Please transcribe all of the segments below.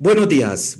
Buenos días,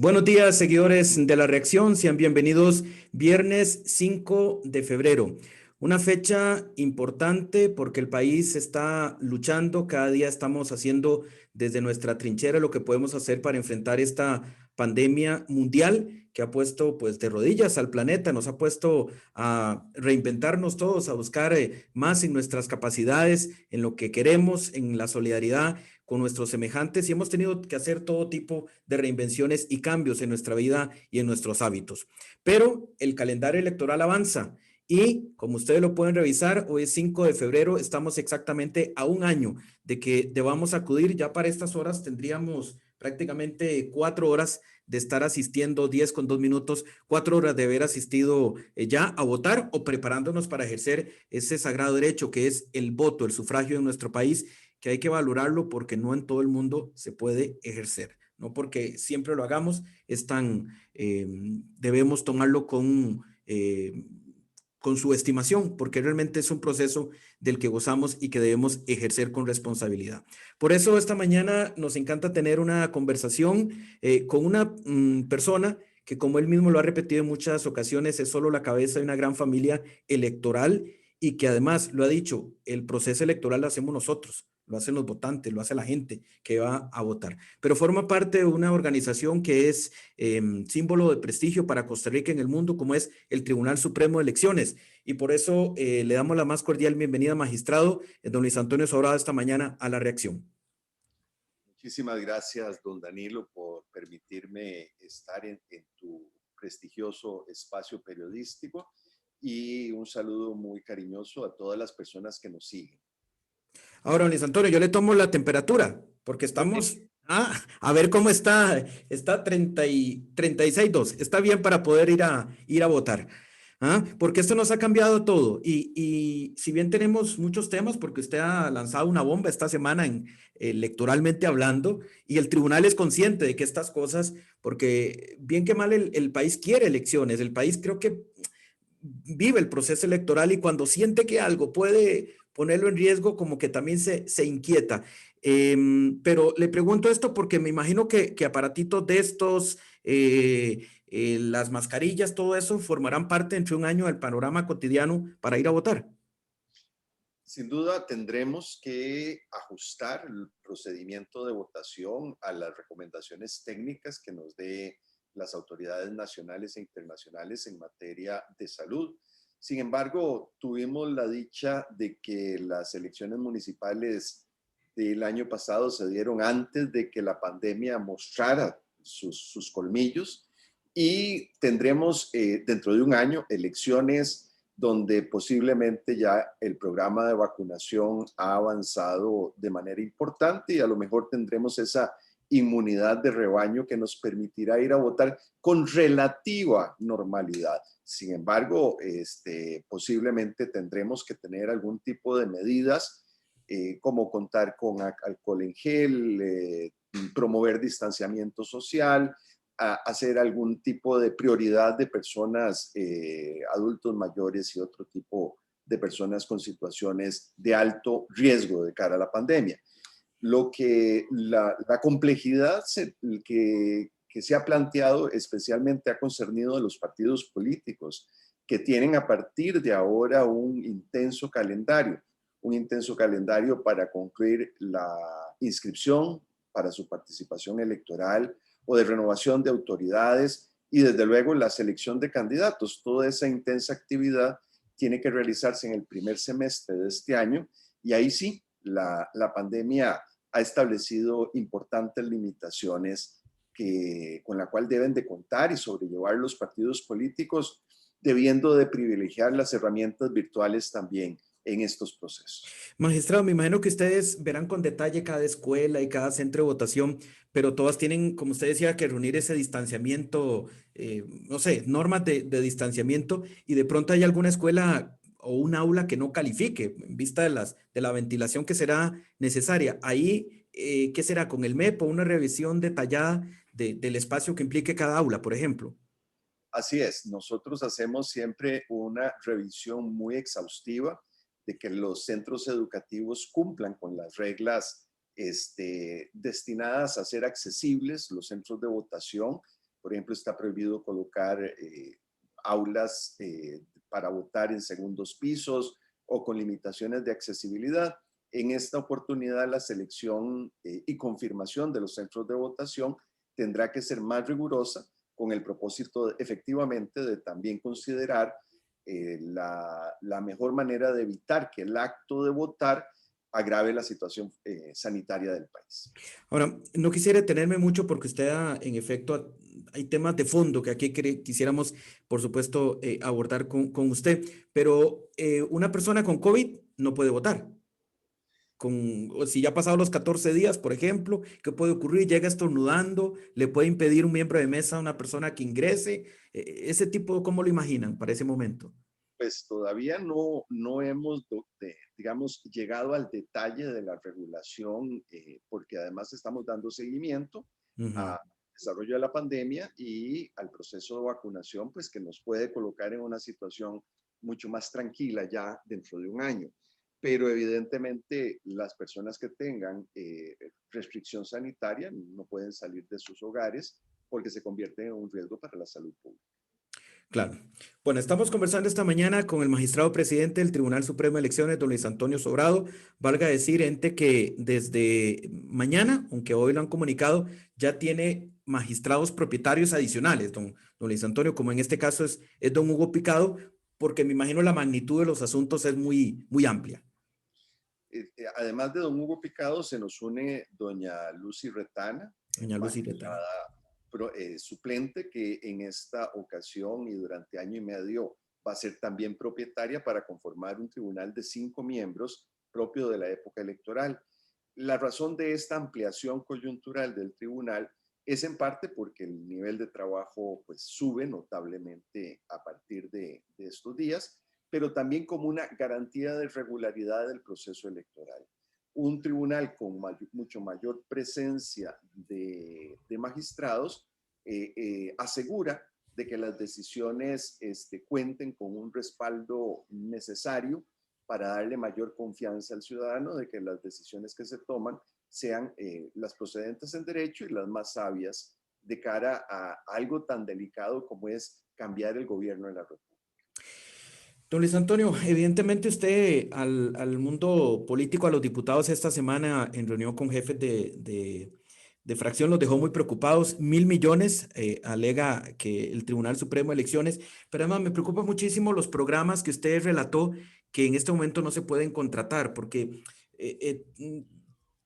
seguidores de La Reacción, sean bienvenidos viernes 5 de febrero, una fecha importante porque el país está luchando, cada día estamos haciendo desde nuestra trinchera lo que podemos hacer para enfrentar esta pandemia mundial que ha puesto pues de rodillas al planeta, nos ha puesto a reinventarnos todos, a buscar más en nuestras capacidades, en lo que queremos, en la solidaridad con nuestros semejantes y hemos tenido que hacer todo tipo de reinvenciones y cambios en nuestra vida y en nuestros hábitos. Pero el calendario electoral avanza y como ustedes lo pueden revisar, hoy es 5 de febrero, estamos exactamente a un año de que debamos acudir. Ya para estas horas tendríamos prácticamente 4 horas de estar asistiendo, 10 con 2 minutos, 4 horas de haber asistido ya a votar o preparándonos para ejercer ese sagrado derecho que es el voto, el sufragio en nuestro país, que hay que valorarlo porque no en todo el mundo se puede ejercer, no porque siempre lo hagamos, es tan, debemos tomarlo con su estimación, porque realmente es un proceso del que gozamos y que debemos ejercer con responsabilidad. Por eso esta mañana nos encanta tener una conversación con una persona que, como él mismo lo ha repetido en muchas ocasiones, es solo la cabeza de una gran familia electoral y que además lo ha dicho, el proceso electoral lo hacemos nosotros, lo hacen los votantes, lo hace la gente que va a votar, pero forma parte de una organización que es símbolo de prestigio para Costa Rica en el mundo, como es el Tribunal Supremo de Elecciones. Y por eso le damos la más cordial bienvenida, magistrado, don Luis Antonio Sobrado, esta mañana a La Reacción. Muchísimas gracias, don Danilo, por permitirme estar en tu prestigioso espacio periodístico y un saludo muy cariñoso a todas las personas que nos siguen. Ahora, don Luis Antonio, yo le tomo la temperatura, porque Ok. estamos a ver cómo está. Está 36,2. Está bien para poder ir a votar. Porque esto nos ha cambiado todo. Y si bien tenemos muchos temas, porque usted ha lanzado una bomba esta semana electoralmente hablando, y el tribunal es consciente de que estas cosas, porque bien que mal el país quiere elecciones, el país creo que vive el proceso electoral y cuando siente que algo puede ponerlo en riesgo, como que también se inquieta. Pero le pregunto esto porque me imagino que aparatitos de estos, las mascarillas, todo eso formarán parte entre un año del panorama cotidiano para ir a votar. Sin duda tendremos que ajustar el procedimiento de votación a las recomendaciones técnicas que nos dé las autoridades nacionales e internacionales en materia de salud. Sin embargo, tuvimos la dicha de que las elecciones municipales del año pasado se dieron antes de que la pandemia mostrara sus colmillos y tendremos dentro de un año elecciones donde posiblemente ya el programa de vacunación ha avanzado de manera importante y a lo mejor tendremos esa inmunidad de rebaño que nos permitirá ir a votar con relativa normalidad. Sin embargo, posiblemente tendremos que tener algún tipo de medidas como contar con alcohol en gel, promover distanciamiento social, hacer algún tipo de prioridad de personas, adultos mayores y otro tipo de personas con situaciones de alto riesgo de cara a la pandemia. Lo que la complejidad que se ha planteado especialmente ha concernido a los partidos políticos que tienen a partir de ahora un intenso calendario para concluir la inscripción para su participación electoral o de renovación de autoridades y desde luego la selección de candidatos. Toda esa intensa actividad tiene que realizarse en el primer semestre de este año y ahí sí, la pandemia ha establecido importantes limitaciones con la cual deben de contar y sobrellevar los partidos políticos, debiendo de privilegiar las herramientas virtuales también en estos procesos. Magistrado, me imagino que ustedes verán con detalle cada escuela y cada centro de votación, pero todas tienen, como usted decía, que reunir ese distanciamiento, no sé, normas de distanciamiento, y de pronto hay alguna escuela o un aula que no califique en vista de la ventilación que será necesaria. Ahí, ¿qué será? Con el MEP o una revisión detallada del espacio que implique cada aula, por ejemplo. Así es, nosotros hacemos siempre una revisión muy exhaustiva de que los centros educativos cumplan con las reglas destinadas a ser accesibles los centros de votación. Por ejemplo, está prohibido colocar aulas para votar en segundos pisos o con limitaciones de accesibilidad. En esta oportunidad, la selección y confirmación de los centros de votación tendrá que ser más rigurosa, con el propósito efectivamente de también considerar la mejor manera de evitar que el acto de votar agrave la situación sanitaria del país. Ahora, no quisiera detenerme mucho porque usted, en efecto, hay temas de fondo que aquí quisiéramos, por supuesto, abordar con usted, pero una persona con COVID no puede votar. O si ya ha pasado los 14 días, por ejemplo, ¿qué puede ocurrir? Llega estornudando, le puede impedir un miembro de mesa a una persona que ingrese. Ese tipo, ¿cómo lo imaginan para ese momento? Pues todavía no hemos, digamos, llegado al detalle de la regulación, porque además estamos dando seguimiento Ujú. al desarrollo de la pandemia y al proceso de vacunación, pues que nos puede colocar en una situación mucho más tranquila ya dentro de un año. Pero evidentemente las personas que tengan restricción sanitaria no pueden salir de sus hogares porque se convierten en un riesgo para la salud pública. Claro. Bueno, estamos conversando esta mañana con el magistrado presidente del Tribunal Supremo de Elecciones, don Luis Antonio Sobrado. Valga decir, ente que desde mañana, aunque hoy lo han comunicado, ya tiene magistrados propietarios adicionales, don Luis Antonio, como en este caso es don Hugo Picado, porque me imagino la magnitud de los asuntos es muy amplia. Además de don Hugo Picado, se nos une doña Lucy Retana, Doña Lucy Retana. magistrada suplente, que en esta ocasión y durante año y medio va a ser también propietaria para conformar un tribunal de 5 miembros propio de la época electoral. La razón de esta ampliación coyuntural del tribunal es en parte porque el nivel de trabajo pues, sube notablemente a partir de estos días, pero también como una garantía de regularidad del proceso electoral. Un tribunal con mucho mayor presencia de magistrados asegura de que las decisiones cuenten con un respaldo necesario para darle mayor confianza al ciudadano de que las decisiones que se toman sean las procedentes en derecho y las más sabias de cara a algo tan delicado como es cambiar el gobierno de la República. Don Luis Antonio, evidentemente usted al mundo político, a los diputados esta semana en reunión con jefes de fracción los dejó muy preocupados. 1.000 millones, alega que el Tribunal Supremo de Elecciones, pero además me preocupa muchísimo los programas que usted relató que en este momento no se pueden contratar, porque eh, eh, mm,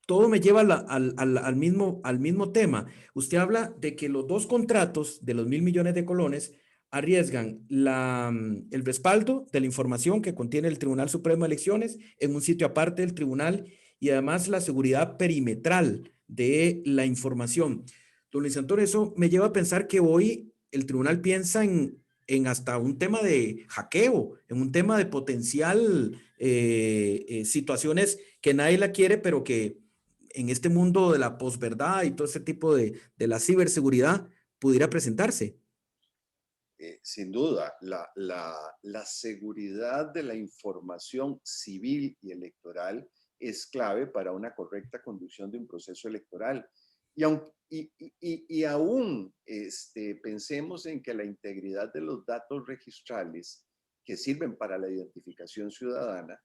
todo me lleva al mismo tema. Usted habla de que los dos contratos de los 1.000 millones de colones arriesgan el respaldo de la información que contiene el Tribunal Supremo de Elecciones en un sitio aparte del tribunal y además la seguridad perimetral de la información. Don Luis Antonio, eso me lleva a pensar que hoy el tribunal piensa en hasta un tema de hackeo, en un tema de potencial situaciones que nadie la quiere, pero que en este mundo de la posverdad y todo ese tipo de la ciberseguridad pudiera presentarse. Sin duda, la seguridad de la información civil y electoral es clave para una correcta conducción de un proceso electoral. Y aún pensemos en que la integridad de los datos registrales que sirven para la identificación ciudadana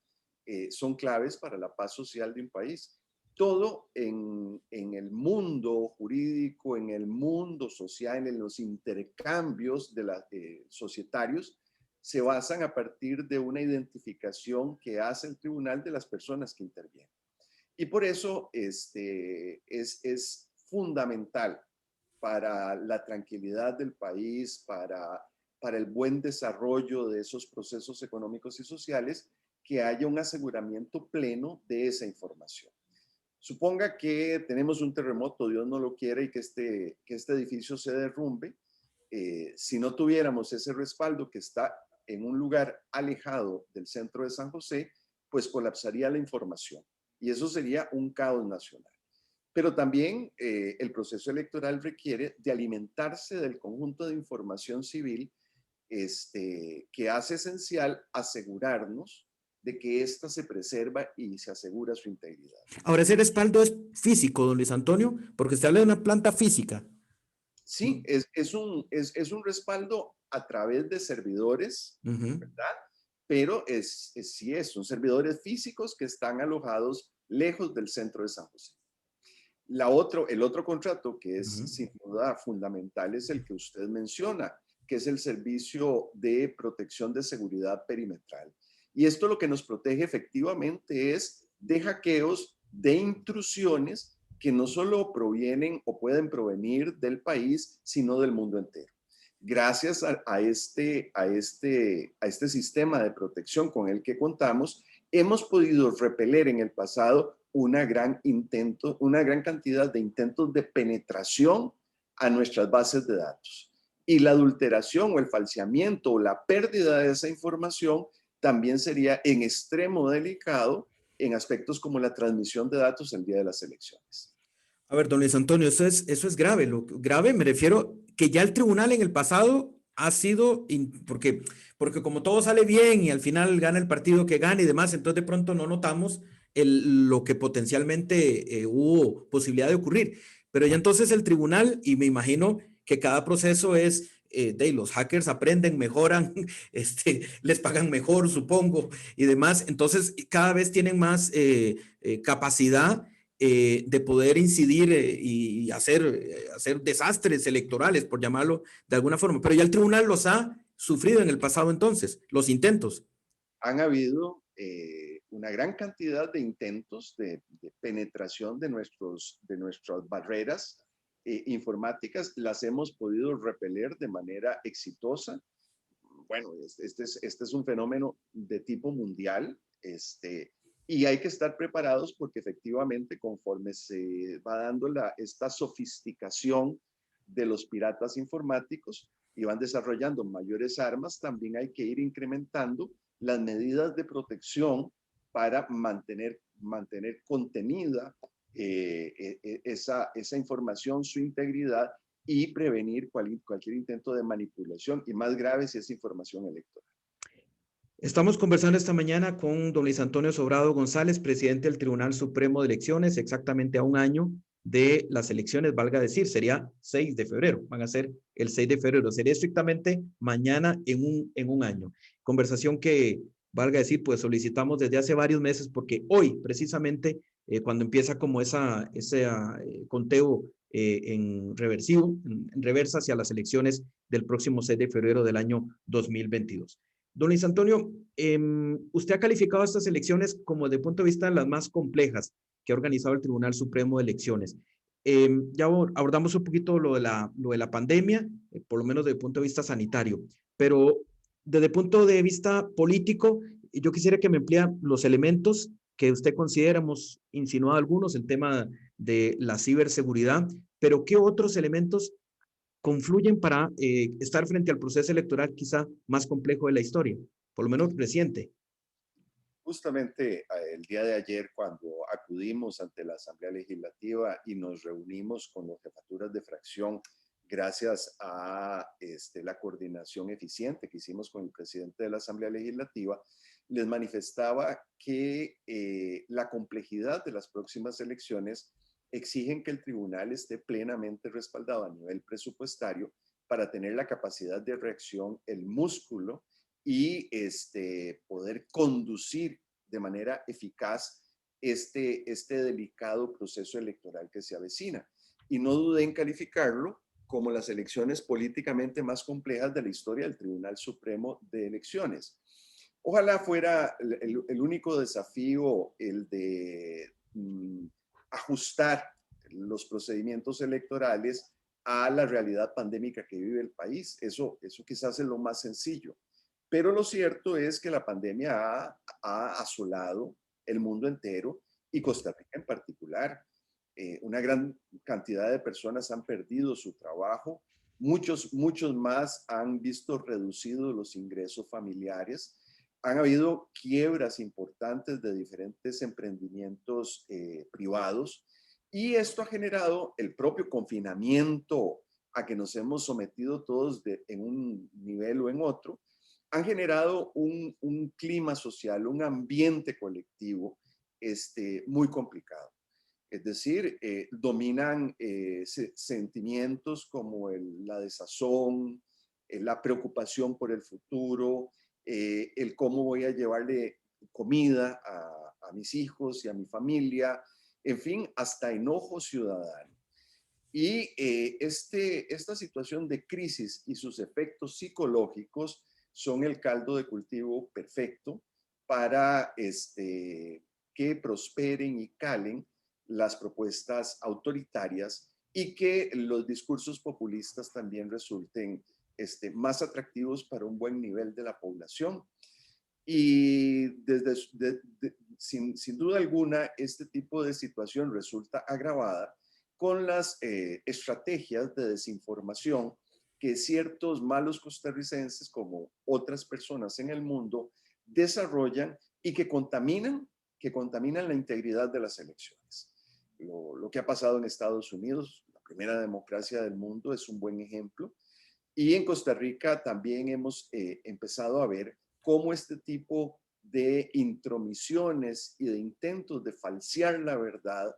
son claves para la paz social de un país. Todo en el mundo jurídico, en el mundo social, en los intercambios societarios, se basan a partir de una identificación que hace el tribunal de las personas que intervienen. Y por eso es fundamental para la tranquilidad del país, para el buen desarrollo de esos procesos económicos y sociales, que haya un aseguramiento pleno de esa información. Suponga que tenemos un terremoto, Dios no lo quiera, y que este edificio se derrumbe. Si no tuviéramos ese respaldo que está en un lugar alejado del centro de San José, pues colapsaría la información. Y eso sería un caos nacional. Pero también el proceso electoral requiere de alimentarse del conjunto de información civil que hace esencial asegurarnos de que ésta se preserva y se asegura su integridad. Ahora, ese respaldo es físico, don Luis Antonio, porque usted habla de una planta física. Sí, es un respaldo a través de servidores, Ujú. ¿verdad? Pero sí son servidores físicos que están alojados lejos del centro de San José. El otro contrato que es Ujú. sin duda fundamental es el que usted menciona, que es el servicio de protección de seguridad perimetral. Y esto lo que nos protege efectivamente es de hackeos, de intrusiones que no solo provienen o pueden provenir del país, sino del mundo entero. Gracias a este sistema de protección con el que contamos, hemos podido repeler en el pasado una gran cantidad de intentos de penetración a nuestras bases de datos. Y la adulteración o el falseamiento o la pérdida de esa información también sería en extremo delicado en aspectos como la transmisión de datos el día de las elecciones. A ver, don Luis Antonio, eso es grave. Grave me refiero que ya el tribunal en el pasado ha sido, porque como todo sale bien y al final gana el partido que gana y demás, entonces de pronto no notamos lo que potencialmente hubo posibilidad de ocurrir. Pero ya entonces el tribunal, y me imagino que cada proceso es, de los hackers aprenden, mejoran, les pagan mejor, supongo, y demás. Entonces cada vez tienen más capacidad de poder incidir y hacer desastres electorales, por llamarlo de alguna forma. Pero ya el tribunal los ha sufrido en el pasado entonces, los intentos. Han habido una gran cantidad de intentos de penetración de nuestras barreras informáticas, las hemos podido repeler de manera exitosa. Bueno, este es un fenómeno de tipo mundial, y hay que estar preparados porque efectivamente conforme se va dando esta sofisticación de los piratas informáticos y van desarrollando mayores armas, también hay que ir incrementando las medidas de protección para mantener contenida esa información, su integridad y prevenir cualquier intento de manipulación y más grave si es información electoral. Estamos conversando esta mañana con don Luis Antonio Sobrado González, presidente del Tribunal Supremo de Elecciones, exactamente a un año de las elecciones, valga decir, sería 6 de febrero, van a ser el 6 de febrero, sería estrictamente mañana en un año. Conversación que, valga decir, pues solicitamos desde hace varios meses porque hoy, precisamente, cuando empieza como ese conteo en reversivo, en reversa hacia las elecciones del próximo 6 de febrero del año 2022. Don Luis Antonio, usted ha calificado estas elecciones como desde el punto de vista las más complejas que ha organizado el Tribunal Supremo de Elecciones. Ya abordamos un poquito lo de la pandemia, por lo menos desde el punto de vista sanitario, pero desde el punto de vista político, yo quisiera que me amplíe los elementos que usted considera, hemos insinuado algunos, el tema de la ciberseguridad, pero ¿qué otros elementos confluyen para estar frente al proceso electoral quizá más complejo de la historia, por lo menos reciente? Justamente el día de ayer, cuando acudimos ante la Asamblea Legislativa y nos reunimos con las jefaturas de fracción, gracias a la coordinación eficiente que hicimos con el presidente de la Asamblea Legislativa, les manifestaba que la complejidad de las próximas elecciones exigen que el tribunal esté plenamente respaldado a nivel presupuestario para tener la capacidad de reacción, el músculo y poder conducir de manera eficaz este delicado proceso electoral que se avecina. Y no dudé en calificarlo como las elecciones políticamente más complejas de la historia del Tribunal Supremo de Elecciones. Ojalá fuera el único desafío el de ajustar los procedimientos electorales a la realidad pandémica que vive el país. Eso quizás es lo más sencillo. Pero lo cierto es que la pandemia ha asolado el mundo entero y Costa Rica en particular. Una gran cantidad de personas han perdido su trabajo, muchos más han visto reducidos los ingresos familiares, han habido quiebras importantes de diferentes emprendimientos privados y esto ha generado el propio confinamiento a que nos hemos sometido todos en un nivel o en otro, han generado un clima social, un ambiente colectivo muy complicado. Es decir, dominan sentimientos como la desazón, la preocupación por el futuro, el cómo voy a llevarle comida a mis hijos y a mi familia, en fin, hasta enojo ciudadano. Y esta situación de crisis y sus efectos psicológicos son el caldo de cultivo perfecto para que prosperen y calen las propuestas autoritarias y que los discursos populistas también resulten más atractivos para un buen nivel de la población. Y sin duda alguna, este tipo de situación resulta agravada con las estrategias de desinformación que ciertos malos costarricenses, como otras personas en el mundo, desarrollan y que contaminan la integridad de las elecciones. Lo que ha pasado en Estados Unidos, la primera democracia del mundo, es un buen ejemplo. Y en Costa Rica también hemos empezado a ver cómo este tipo de intromisiones y de intentos de falsear la verdad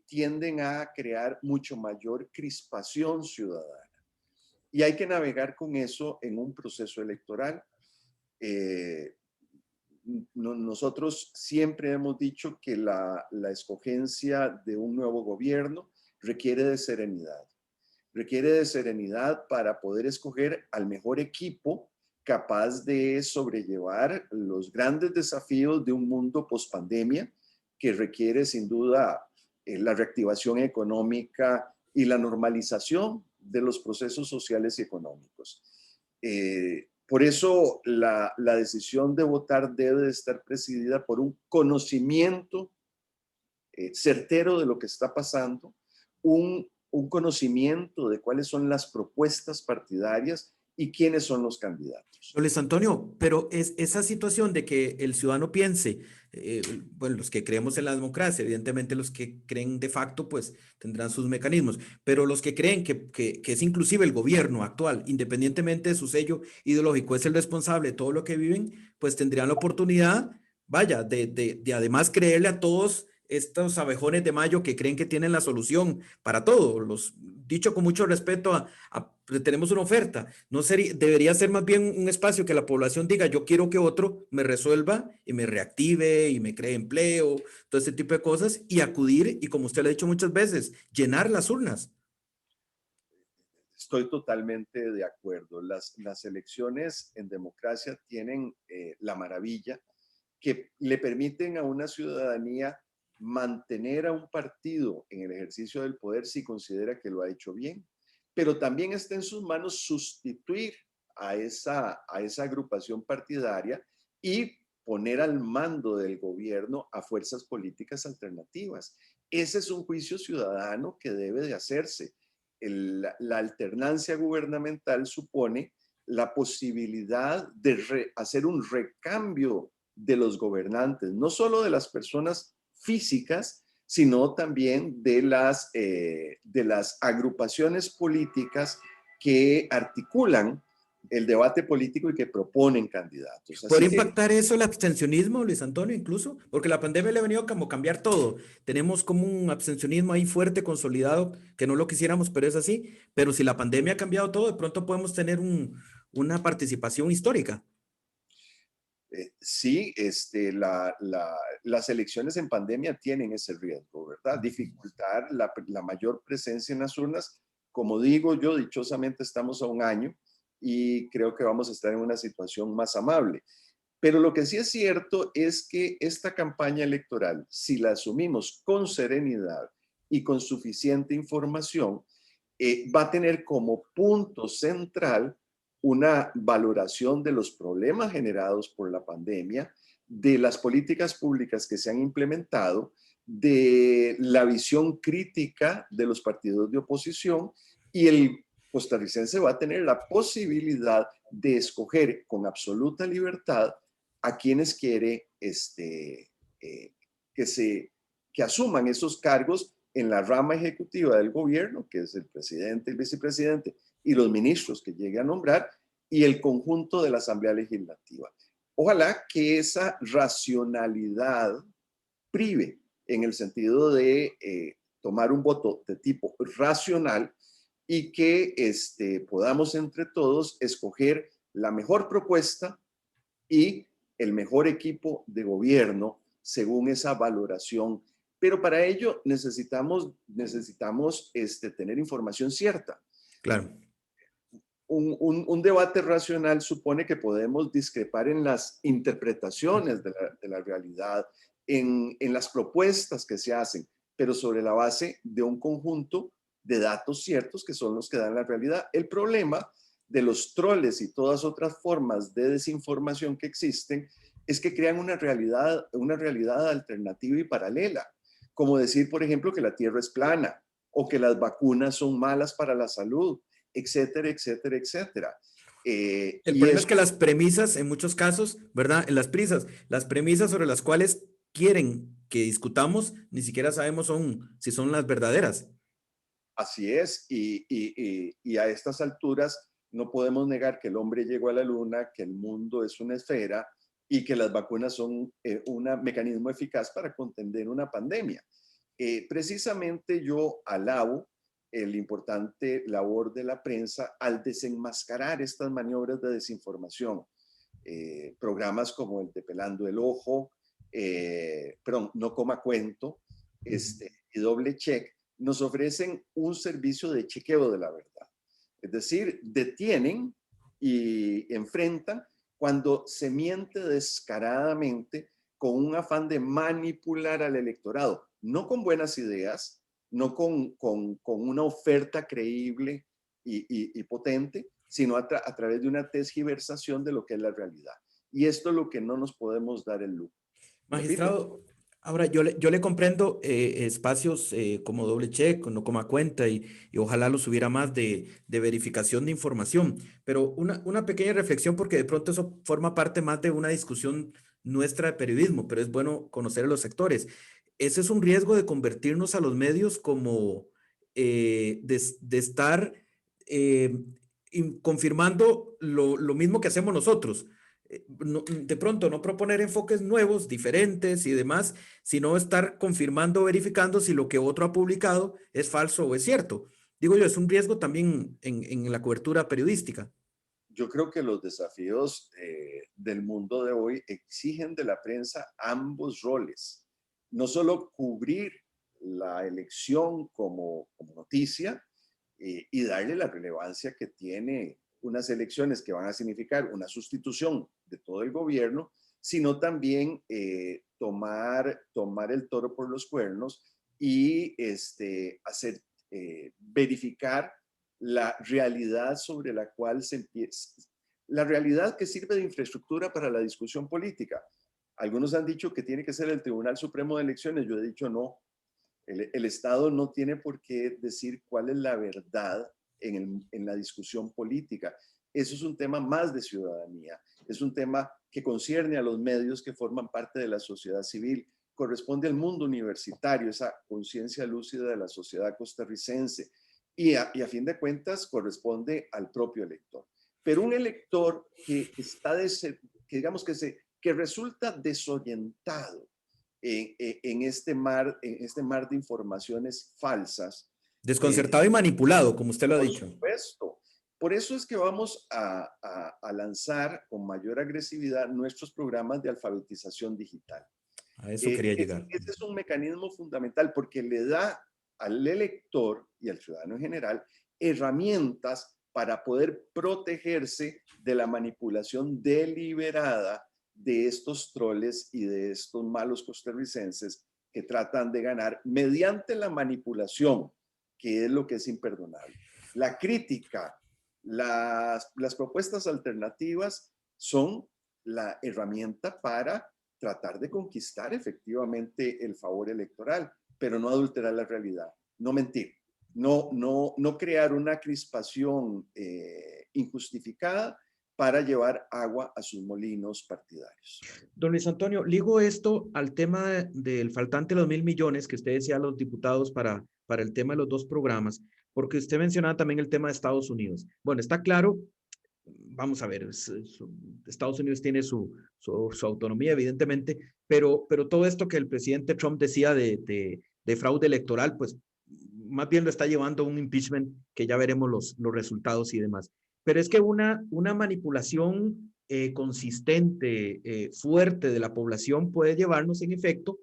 tienden a crear mucho mayor crispación ciudadana. Y hay que navegar con eso en un proceso electoral. Nosotros siempre hemos dicho que la escogencia de un nuevo gobierno requiere de serenidad. Requiere de serenidad para poder escoger al mejor equipo capaz de sobrellevar los grandes desafíos de un mundo post-pandemia que requiere sin duda la reactivación económica y la normalización de los procesos sociales y económicos. Por eso la decisión de votar debe de estar presidida por un conocimiento certero de lo que está pasando, un conocimiento de cuáles son las propuestas partidarias y quiénes son los candidatos. Luis Antonio, pero es esa situación de que el ciudadano piense, bueno, los que creemos en la democracia, evidentemente los que creen de facto, pues tendrán sus mecanismos, pero los que creen que es inclusive el gobierno actual, independientemente de su sello ideológico, es el responsable de todo lo que viven, pues tendrían la oportunidad, vaya, de además creerle a todos estos abejones de mayo que creen que tienen la solución para todo. Dicho con mucho respeto tenemos una oferta. No sería, debería ser más bien un espacio que la población diga, yo quiero que otro me resuelva y me reactive y me cree empleo, todo ese tipo de cosas, y acudir, y como usted lo ha dicho muchas veces, llenar las urnas. Estoy totalmente de acuerdo. Las elecciones en democracia tienen la maravilla que le permiten a una ciudadanía mantener a un partido en el ejercicio del poder si considera que lo ha hecho bien, pero también está en sus manos sustituir a esa agrupación partidaria y poner al mando del gobierno a fuerzas políticas alternativas. Ese es un juicio ciudadano que debe de hacerse. La alternancia gubernamental supone la posibilidad de hacer un recambio de los gobernantes, no solo de las personas físicas, sino también de las agrupaciones políticas que articulan el debate político y que proponen candidatos. Así ¿Podría que impactar eso el abstencionismo, Luis Antonio, incluso? Porque la pandemia le ha venido como cambiar todo. Tenemos como un abstencionismo ahí fuerte, consolidado, que no lo quisiéramos, pero es así. Pero si la pandemia ha cambiado todo, de pronto podemos tener una participación histórica. sí, las elecciones en pandemia tienen ese riesgo, ¿verdad? Dificultar la mayor presencia en las urnas. Como digo yo, dichosamente estamos a un año y creo que vamos a estar en una situación más amable. Pero lo que sí es cierto es que esta campaña electoral, si la asumimos con serenidad y con suficiente información, va a tener como punto central una valoración de los problemas generados por la pandemia, de las políticas públicas que se han implementado, de la visión crítica de los partidos de oposición, y el costarricense va a tener la posibilidad de escoger con absoluta libertad a quienes quiere que asuman esos cargos en la rama ejecutiva del gobierno, que es el presidente, el vicepresidente y los ministros que llegue a nombrar, y el conjunto de la Asamblea Legislativa. Ojalá que esa racionalidad prive en el sentido de tomar un voto de tipo racional y que podamos entre todos escoger la mejor propuesta y el mejor equipo de gobierno según esa valoración. Pero para ello necesitamos tener información cierta. Claro. Un debate racional supone que podemos discrepar en las interpretaciones de la realidad, en las propuestas que se hacen, pero sobre la base de un conjunto de datos ciertos que son los que dan la realidad. El problema de los troles y todas otras formas de desinformación que existen es que crean una realidad alternativa y paralela, como decir, por ejemplo, que la Tierra es plana o que las vacunas son malas para la salud, etcétera, etcétera, etcétera. El Y problema eso, es que las premisas, en muchos casos, ¿verdad? En las premisas sobre las cuales quieren que discutamos, ni siquiera sabemos si son las verdaderas. así es, y a estas alturas no podemos negar que el hombre llegó a la luna, que el mundo es una esfera y que las vacunas son un mecanismo eficaz para contener una pandemia. Precisamente yo alabo el importante labor de la prensa al desenmascarar estas maniobras de desinformación. Programas como el de Pelando el Ojo, perdón, No Coma Cuento, y Doble Check, nos ofrecen un servicio de chequeo de la verdad. Es decir, detienen y enfrentan cuando se miente descaradamente con un afán de manipular al electorado, no con buenas ideas, no con una oferta creíble y potente, sino a través de una tergiversación de lo que es la realidad. Y esto es lo que no nos podemos dar el lujo. Repito, Magistrado, ahora yo le comprendo espacios como doble check, no coma cuenta y ojalá los hubiera más de verificación de información, pero una pequeña reflexión porque de pronto eso forma parte más de una discusión nuestra de periodismo, pero es bueno conocer a los sectores. Ese es un riesgo de convertirnos a los medios como de estar eh, confirmando lo mismo que hacemos nosotros de pronto no proponer enfoques nuevos, diferentes y demás, sino estar confirmando, verificando si lo que otro ha publicado es falso o es cierto. Digo yo, es un riesgo también en la cobertura periodística. yo creo que los desafíos del mundo de hoy exigen de la prensa ambos roles. No solo cubrir la elección como noticia y darle la relevancia que tiene unas elecciones que van a significar una sustitución de todo el gobierno, sino también tomar el toro por los cuernos y verificar la realidad sobre la cual se empieza, la realidad que sirve de infraestructura para la discusión política. Algunos han dicho que tiene que ser el Tribunal Supremo de Elecciones, yo he dicho no. El Estado no tiene por qué decir cuál es la verdad en la discusión política. Eso es un tema más de ciudadanía, es un tema que concierne a los medios que forman parte de la sociedad civil, corresponde al mundo universitario, esa conciencia lúcida de la sociedad costarricense, y a fin de cuentas corresponde al propio elector. Pero un elector que digamos que resulta desorientado en este mar de informaciones falsas. Desconcertado y manipulado, como usted lo ha Por dicho. supuesto. Por eso es que vamos a lanzar con mayor agresividad nuestros programas de alfabetización digital. A eso quería llegar. Ese es un mecanismo fundamental porque le da al elector y al ciudadano en general herramientas para poder protegerse de la manipulación deliberada de estos troles y de estos malos costarricenses que tratan de ganar mediante la manipulación, que es lo que es imperdonable. La crítica, las propuestas alternativas son la herramienta para tratar de conquistar efectivamente el favor electoral, pero no adulterar la realidad, no mentir, no crear una crispación injustificada para llevar agua a sus molinos partidarios. Don Luis Antonio, ligo esto al tema del faltante de los 1.000 millones que usted decía a los diputados para el tema de los dos programas, porque usted mencionaba también el tema de Estados Unidos. Bueno, está claro, vamos a ver, Estados Unidos tiene su autonomía, evidentemente, pero todo esto que el presidente Trump decía de fraude electoral, pues más bien lo está llevando a un impeachment que ya veremos los resultados y demás. Pero es que una manipulación consistente, fuerte de la población puede llevarnos en efecto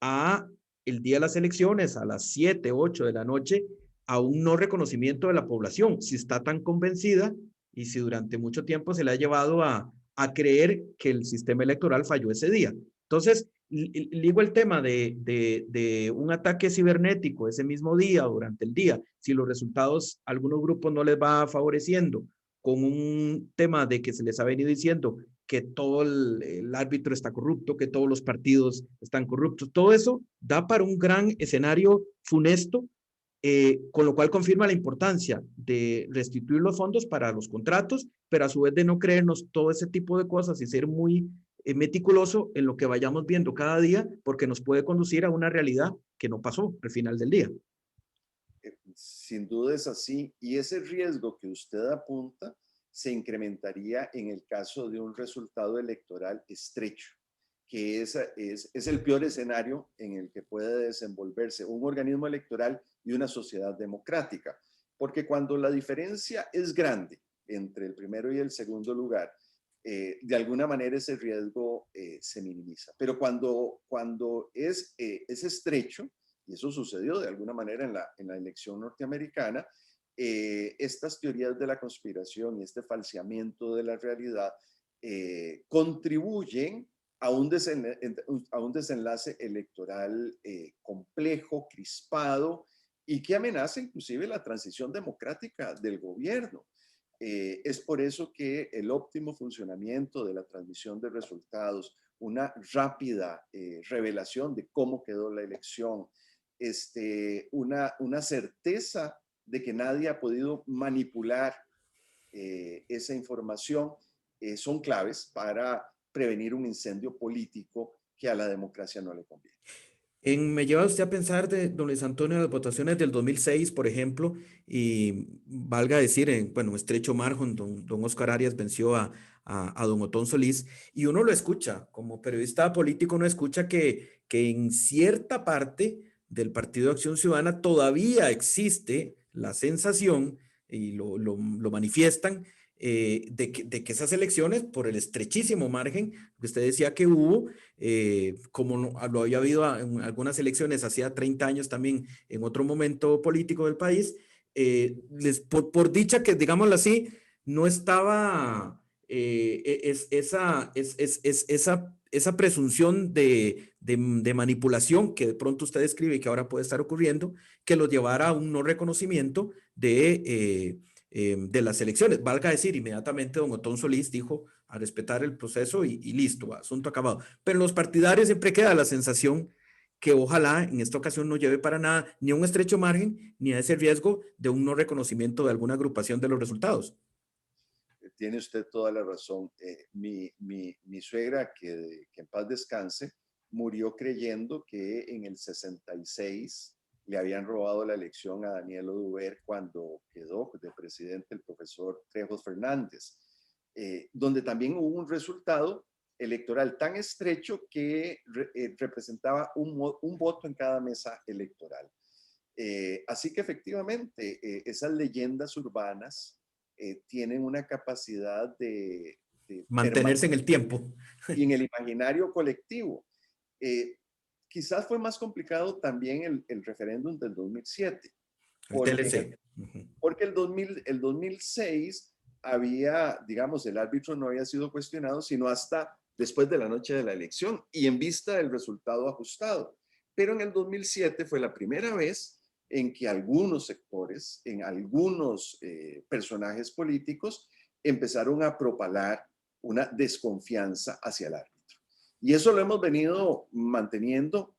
a el día de las elecciones, a las 7, 8 de la noche, a un no reconocimiento de la población, si está tan convencida y si durante mucho tiempo se le ha llevado a creer que el sistema electoral falló ese día. Entonces, digo el tema de un ataque cibernético ese mismo día, durante el día, si los resultados a algunos grupos no les va favoreciendo, con un tema de que se les ha venido diciendo que todo el árbitro está corrupto, que todos los partidos están corruptos. Todo eso da para un gran escenario funesto, con lo cual confirma la importancia de restituir los fondos para los contratos, pero a su vez de no creernos todo ese tipo de cosas y ser muy meticuloso en lo que vayamos viendo cada día, porque nos puede conducir a una realidad que no pasó al final del día. Sin duda es así. Y ese riesgo que usted apunta se incrementaría en el caso de un resultado electoral estrecho, que es el peor escenario en el que puede desenvolverse un organismo electoral y una sociedad democrática. Porque cuando la diferencia es grande entre el primero y el segundo lugar, de alguna manera ese riesgo se minimiza. Pero cuando es estrecho, y eso sucedió de alguna manera en la elección norteamericana, estas teorías de la conspiración y este falseamiento de la realidad contribuyen a un desenlace electoral complejo, crispado y que amenaza inclusive la transición democrática del gobierno. Es por eso que el óptimo funcionamiento de la transmisión de resultados, una rápida revelación de cómo quedó la elección, una certeza de que nadie ha podido manipular esa información, son claves para prevenir un incendio político que a la democracia no le conviene. Me lleva usted a pensar de don Luis Antonio, las votaciones del 2006, por ejemplo, y valga decir, en bueno, estrecho margen, don Oscar Arias venció a don Otón Solís, y uno lo escucha, como periodista político, uno escucha que en cierta parte del Partido de Acción Ciudadana todavía existe la sensación, y lo manifiestan, de que esas elecciones, por el estrechísimo margen que usted decía que hubo, como lo había habido en algunas elecciones hacía 30 años también en otro momento político del país, por dicha que, digámoslo así, no estaba esa presunción de manipulación que de pronto usted describe y que ahora puede estar ocurriendo, que lo llevara a un no reconocimiento de las elecciones. Valga decir, inmediatamente don Otón Solís dijo a respetar el proceso y listo, asunto acabado. Pero en los partidarios siempre queda la sensación que ojalá en esta ocasión no lleve para nada ni a un estrecho margen ni a ese riesgo de un no reconocimiento de alguna agrupación de los resultados. Tiene usted toda la razón. Mi suegra, que en paz descanse, murió creyendo que en el 66 le habían robado la elección a Daniel Oduber cuando quedó de presidente el profesor Trejos Fernández, donde también hubo un resultado electoral tan estrecho que representaba un voto en cada mesa electoral. Así que efectivamente, esas leyendas urbanas tienen una capacidad de Mantenerse en permanecer el tiempo. y en el imaginario colectivo. Eh, Quizás fue más complicado también el referéndum del 2007, El TLC. porque el 2006 había, digamos, el árbitro no había sido cuestionado, sino hasta después de la noche de la elección y en vista del resultado ajustado. Pero en el 2007 fue la primera vez en que algunos sectores, en algunos personajes políticos, empezaron a propalar una desconfianza hacia el árbitro. Y eso lo hemos venido manteniendo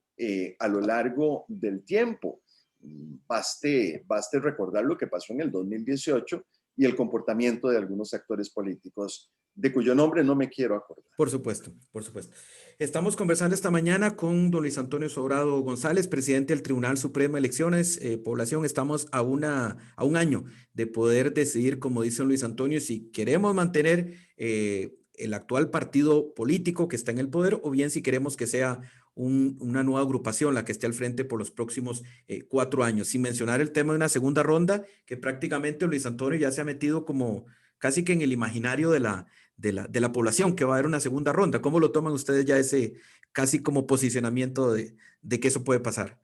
a lo largo del tiempo. Baste recordar lo que pasó en el 2018 y el comportamiento de algunos actores políticos de cuyo nombre no me quiero acordar. Por supuesto, por supuesto. Estamos conversando esta mañana con don Luis Antonio Sobrado González, presidente del Tribunal Supremo de Elecciones. Población, estamos a un año de poder decidir, como dice don Luis Antonio, si queremos mantener el actual partido político que está en el poder o bien si queremos que sea una nueva agrupación la que esté al frente por los próximos 4 años. Sin mencionar el tema de una segunda ronda, que prácticamente Luis Antonio ya se ha metido como casi que en el imaginario de la población, que va a haber una segunda ronda. ¿Cómo lo toman ustedes ya ese casi como posicionamiento de que eso puede pasar?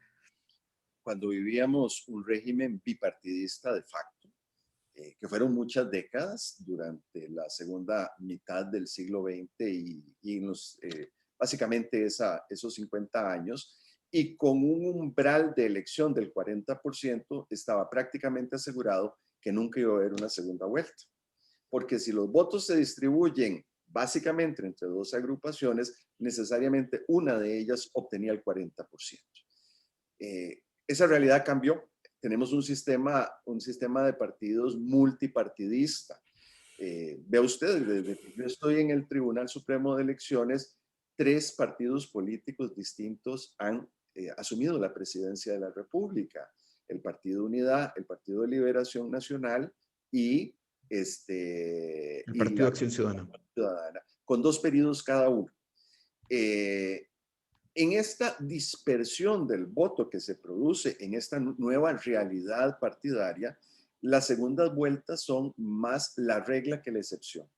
Cuando vivíamos un régimen bipartidista de facto, que fueron muchas décadas durante la segunda mitad del siglo XX y básicamente esos 50 años, y con un umbral de elección del 40%, estaba prácticamente asegurado que nunca iba a haber una segunda vuelta. Porque si los votos se distribuyen básicamente entre dos agrupaciones, necesariamente una de ellas obtenía el 40%. Esa realidad cambió. Tenemos un sistema de partidos multipartidista. Vea usted, desde que yo estoy en el Tribunal Supremo de Elecciones, 3 partidos políticos distintos han asumido la presidencia de la República: el Partido Unidad, el Partido de Liberación Nacional y El la Partido de Acción Ciudadana. Ciudadana, con 2 periodos cada uno. En esta dispersión del voto que se produce en esta nueva realidad partidaria, las segundas vueltas son más la regla que la excepción.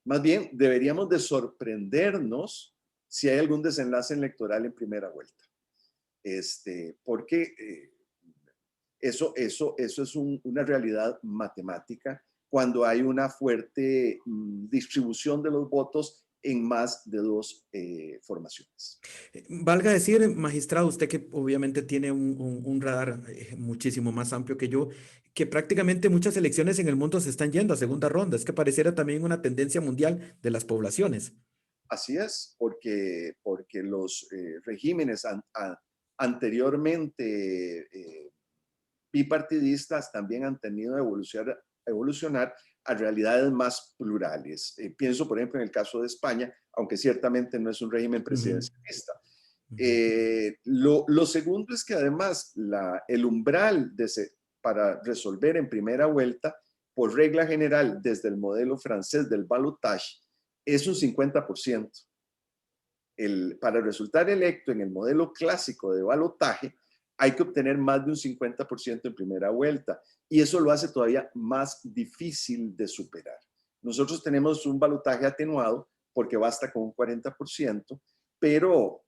Más bien, deberíamos de sorprendernos si hay algún desenlace electoral en primera vuelta. Porque eso es una realidad matemática cuando hay una fuerte distribución de los votos en más de 2 formaciones. Valga decir, magistrado, usted que obviamente tiene un radar muchísimo más amplio que yo, que prácticamente muchas elecciones en el mundo se están yendo a segunda ronda. Es que pareciera también una tendencia mundial de las poblaciones. Así es, porque los regímenes anteriormente bipartidistas también han tenido que evolucionar a realidades más plurales. Pienso, por ejemplo, en el caso de España, aunque ciertamente no es un régimen presidencialista. Lo segundo es que además el umbral para resolver en primera vuelta, por regla general, desde el modelo francés del balotage, es un 50%. Para resultar electo en el modelo clásico de balotaje, hay que obtener más de un 50% en primera vuelta, y eso lo hace todavía más difícil de superar. Nosotros tenemos un balotaje atenuado porque basta con un 40%, pero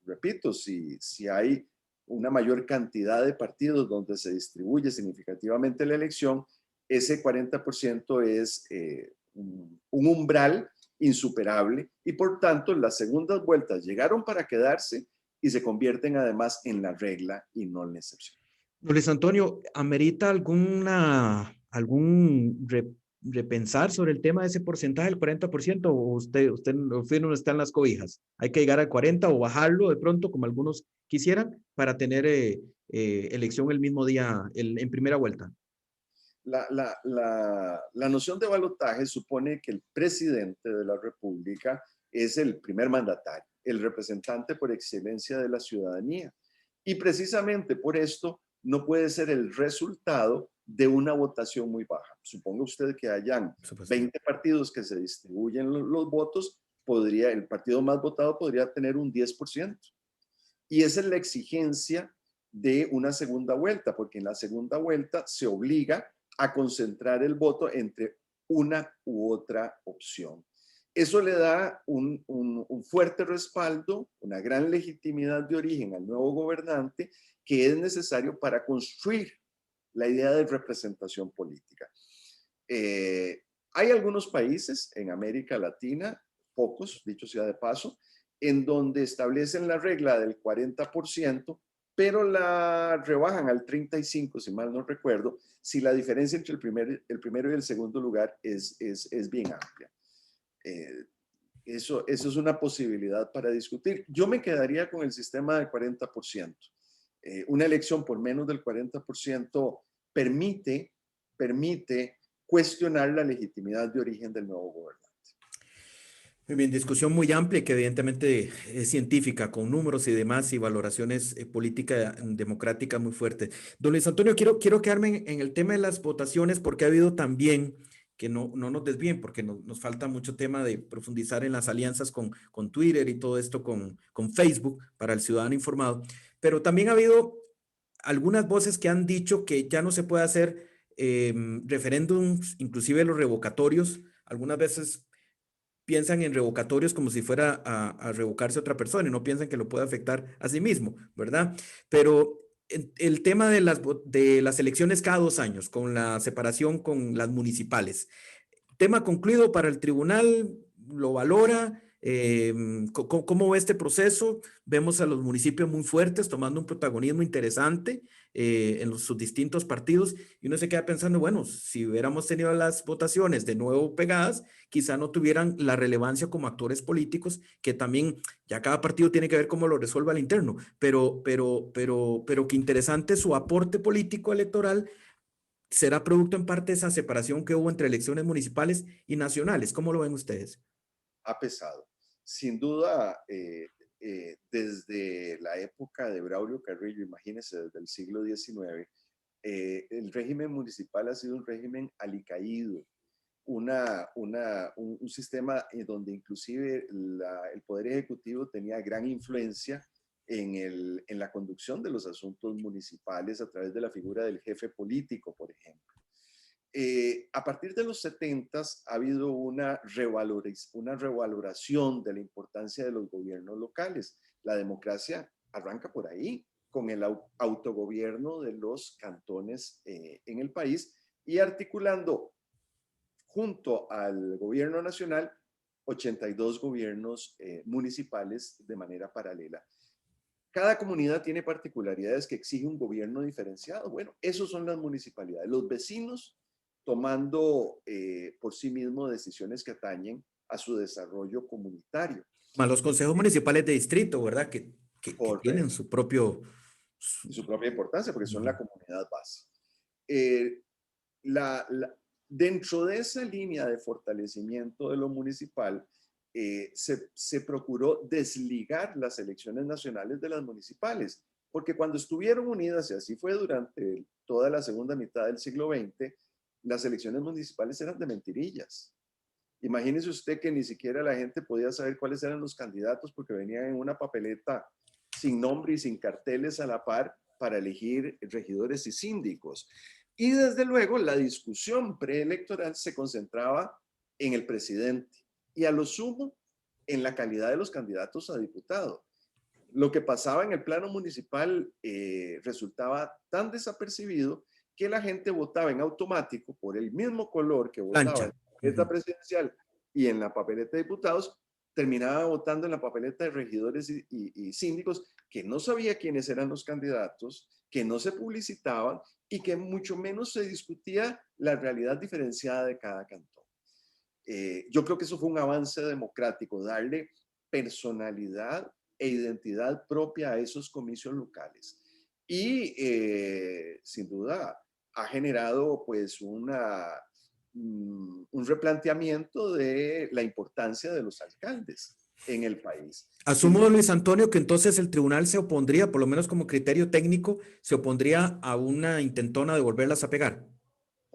repito, si hay una mayor cantidad de partidos donde se distribuye significativamente la elección, ese 40% es un umbral insuperable, y por tanto las segundas vueltas llegaron para quedarse y se convierten además en la regla y no en la excepción. Luis Antonio, ¿amerita repensar sobre el tema de ese porcentaje del 40%? ¿O usted no está en las cobijas? ¿Hay que llegar al 40 o bajarlo de pronto, como algunos quisieran, para tener elección el mismo día, en primera vuelta? La noción de balotaje supone que el presidente de la República es el primer mandatario, el representante por excelencia de la ciudadanía. Y precisamente por esto no puede ser el resultado de una votación muy baja. Suponga usted que hayan 20 partidos que se distribuyen los votos, el partido más votado podría tener un 10%. Y esa es la exigencia de una segunda vuelta, porque en la segunda vuelta se obliga a concentrar el voto entre una u otra opción. Eso le da un fuerte respaldo, una gran legitimidad de origen al nuevo gobernante, que es necesario para construir la idea de representación política. Hay algunos países en América Latina, pocos, dicho sea de paso, en donde establecen la regla del 40%, pero la rebajan al 35%, si mal no recuerdo, si la diferencia entre el primero y el segundo lugar es bien amplia. Eso es una posibilidad para discutir. Yo me quedaría con el sistema del 40%. Una elección por menos del 40% permite cuestionar la legitimidad de origen del nuevo gobernante. Muy bien, discusión muy amplia que evidentemente es científica, con números y demás, y valoraciones política democrática muy fuertes. Don Luis Antonio, quiero quedarme en el tema de las votaciones porque ha habido también, que no nos desvíen, porque nos falta mucho tema de profundizar en las alianzas con Twitter y todo esto con Facebook para el ciudadano informado, pero también ha habido algunas voces que han dicho que ya no se puede hacer referéndums, inclusive los revocatorios, algunas veces piensan en revocatorios como si fuera a revocarse otra persona y no piensan que lo puede afectar a sí mismo, ¿verdad? Pero el tema de las elecciones cada 2 años, con la separación con las municipales, tema concluido para el tribunal, lo valora. ¿Cómo ve este proceso? Vemos a los municipios muy fuertes tomando un protagonismo interesante en sus distintos partidos y uno se queda pensando, bueno, si hubiéramos tenido las votaciones de nuevo pegadas, quizá no tuvieran la relevancia como actores políticos, que también ya cada partido tiene que ver cómo lo resuelva al interno, pero qué interesante su aporte político electoral. ¿Será producto en parte de esa separación que hubo entre elecciones municipales y nacionales? ¿Cómo lo ven ustedes? Ha pesado. Sin duda, desde la época de Braulio Carrillo, imagínense, desde el siglo XIX, el régimen municipal ha sido un régimen alicaído, un sistema en donde inclusive el Poder Ejecutivo tenía gran influencia en la conducción de los asuntos municipales a través de la figura del jefe político, por ejemplo. A partir de los 70 ha habido una revaloración de la importancia de los gobiernos locales. La democracia arranca por ahí, con el autogobierno de los cantones en el país y articulando junto al gobierno nacional 82 gobiernos municipales de manera paralela. Cada comunidad tiene particularidades que exige un gobierno diferenciado. Bueno, esos son las municipalidades. Los vecinos tomando por sí mismos decisiones que atañen a su desarrollo comunitario. Más los consejos municipales de distrito, ¿verdad? Que tienen Correcto. su propio... Y su propia importancia, porque son la comunidad base. La, la, Dentro de esa línea de fortalecimiento de lo municipal, se procuró desligar las elecciones nacionales de las municipales, porque cuando estuvieron unidas, y así fue durante toda la segunda mitad del siglo XX, las elecciones municipales eran de mentirillas. Imagínese usted que ni siquiera la gente podía saber cuáles eran los candidatos porque venían en una papeleta sin nombre y sin carteles a la par para elegir regidores y síndicos. Y desde luego la discusión preelectoral se concentraba en el presidente y a lo sumo en la calidad de los candidatos a diputado. Lo que pasaba en el plano municipal resultaba tan desapercibido que la gente votaba en automático por el mismo color que votaba en Plancha. la papeleta presidencial y en la papeleta de diputados, terminaba votando en la papeleta de regidores y síndicos que no sabía quiénes eran los candidatos, que no se publicitaban y que mucho menos se discutía la realidad diferenciada de cada cantón. Yo creo que eso fue un avance democrático, darle personalidad e identidad propia a esos comicios locales. Y sin duda ha generado pues un replanteamiento de la importancia de los alcaldes en el país. Sin Asumo, duda, don Luis Antonio, que entonces el tribunal se opondría, por lo menos como criterio técnico, se opondría a una intentona de volverlas a pegar.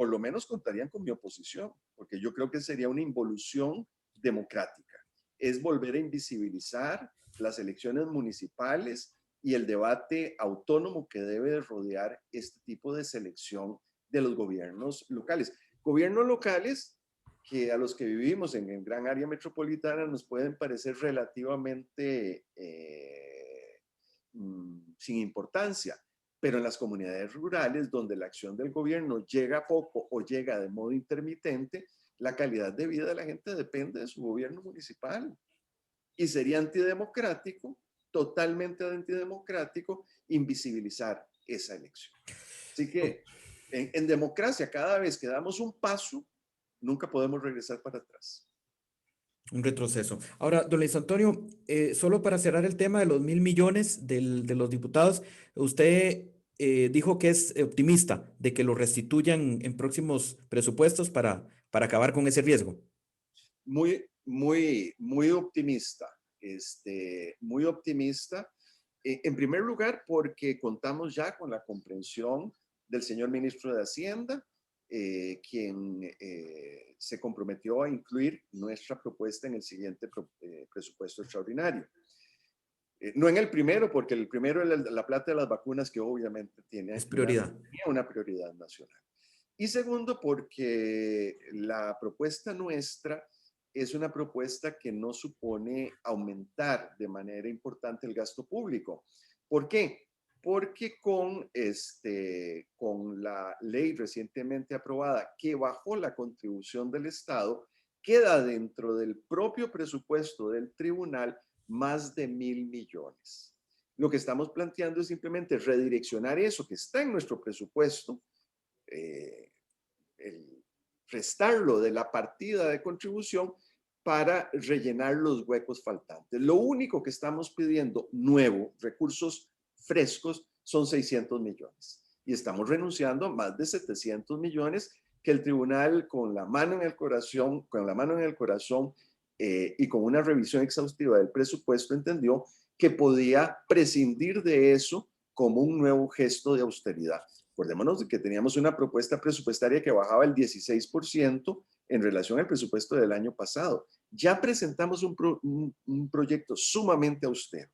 por lo menos contarían con mi oposición, porque yo creo que sería una involución democrática. Es volver a invisibilizar las elecciones municipales y el debate autónomo que debe rodear este tipo de selección de los gobiernos locales. Gobiernos locales que a los que vivimos en el gran área metropolitana nos pueden parecer relativamente sin importancia, pero en las comunidades rurales, donde la acción del gobierno llega poco o llega de modo intermitente, la calidad de vida de la gente depende de su gobierno municipal. Y sería antidemocrático, totalmente antidemocrático, invisibilizar esa elección. Así que en democracia, cada vez que damos un paso, nunca podemos regresar para atrás. Un retroceso. Ahora, don Luis Antonio, solo para cerrar el tema de los 1.000 millones de los diputados, usted dijo que es optimista de que lo restituyan en próximos presupuestos para acabar con ese riesgo. Muy, muy optimista, muy optimista. En primer lugar, porque contamos ya con la comprensión del señor ministro de Hacienda, quien se comprometió a incluir nuestra propuesta en el siguiente presupuesto extraordinario. No en el primero, porque el primero es la plata de las vacunas, que obviamente Es tiene prioridad. una prioridad nacional. Y segundo, porque la propuesta nuestra es una propuesta que no supone aumentar de manera importante el gasto público. ¿Por qué? Porque con la ley recientemente aprobada que bajó la contribución del Estado, queda dentro del propio presupuesto del tribunal más de 1.000 millones. Lo que estamos planteando es simplemente redireccionar eso que está en nuestro presupuesto, el restarlo de la partida de contribución para rellenar los huecos faltantes. Lo único que estamos pidiendo nuevo, recursos frescos, son 600 millones. Y estamos renunciando a más de 700 millones que el tribunal, con la mano en el corazón, y con una revisión exhaustiva del presupuesto, entendió que podía prescindir de eso como un nuevo gesto de austeridad. Acordémonos que teníamos una propuesta presupuestaria que bajaba el 16% en relación al presupuesto del año pasado. Ya presentamos un proyecto sumamente austero.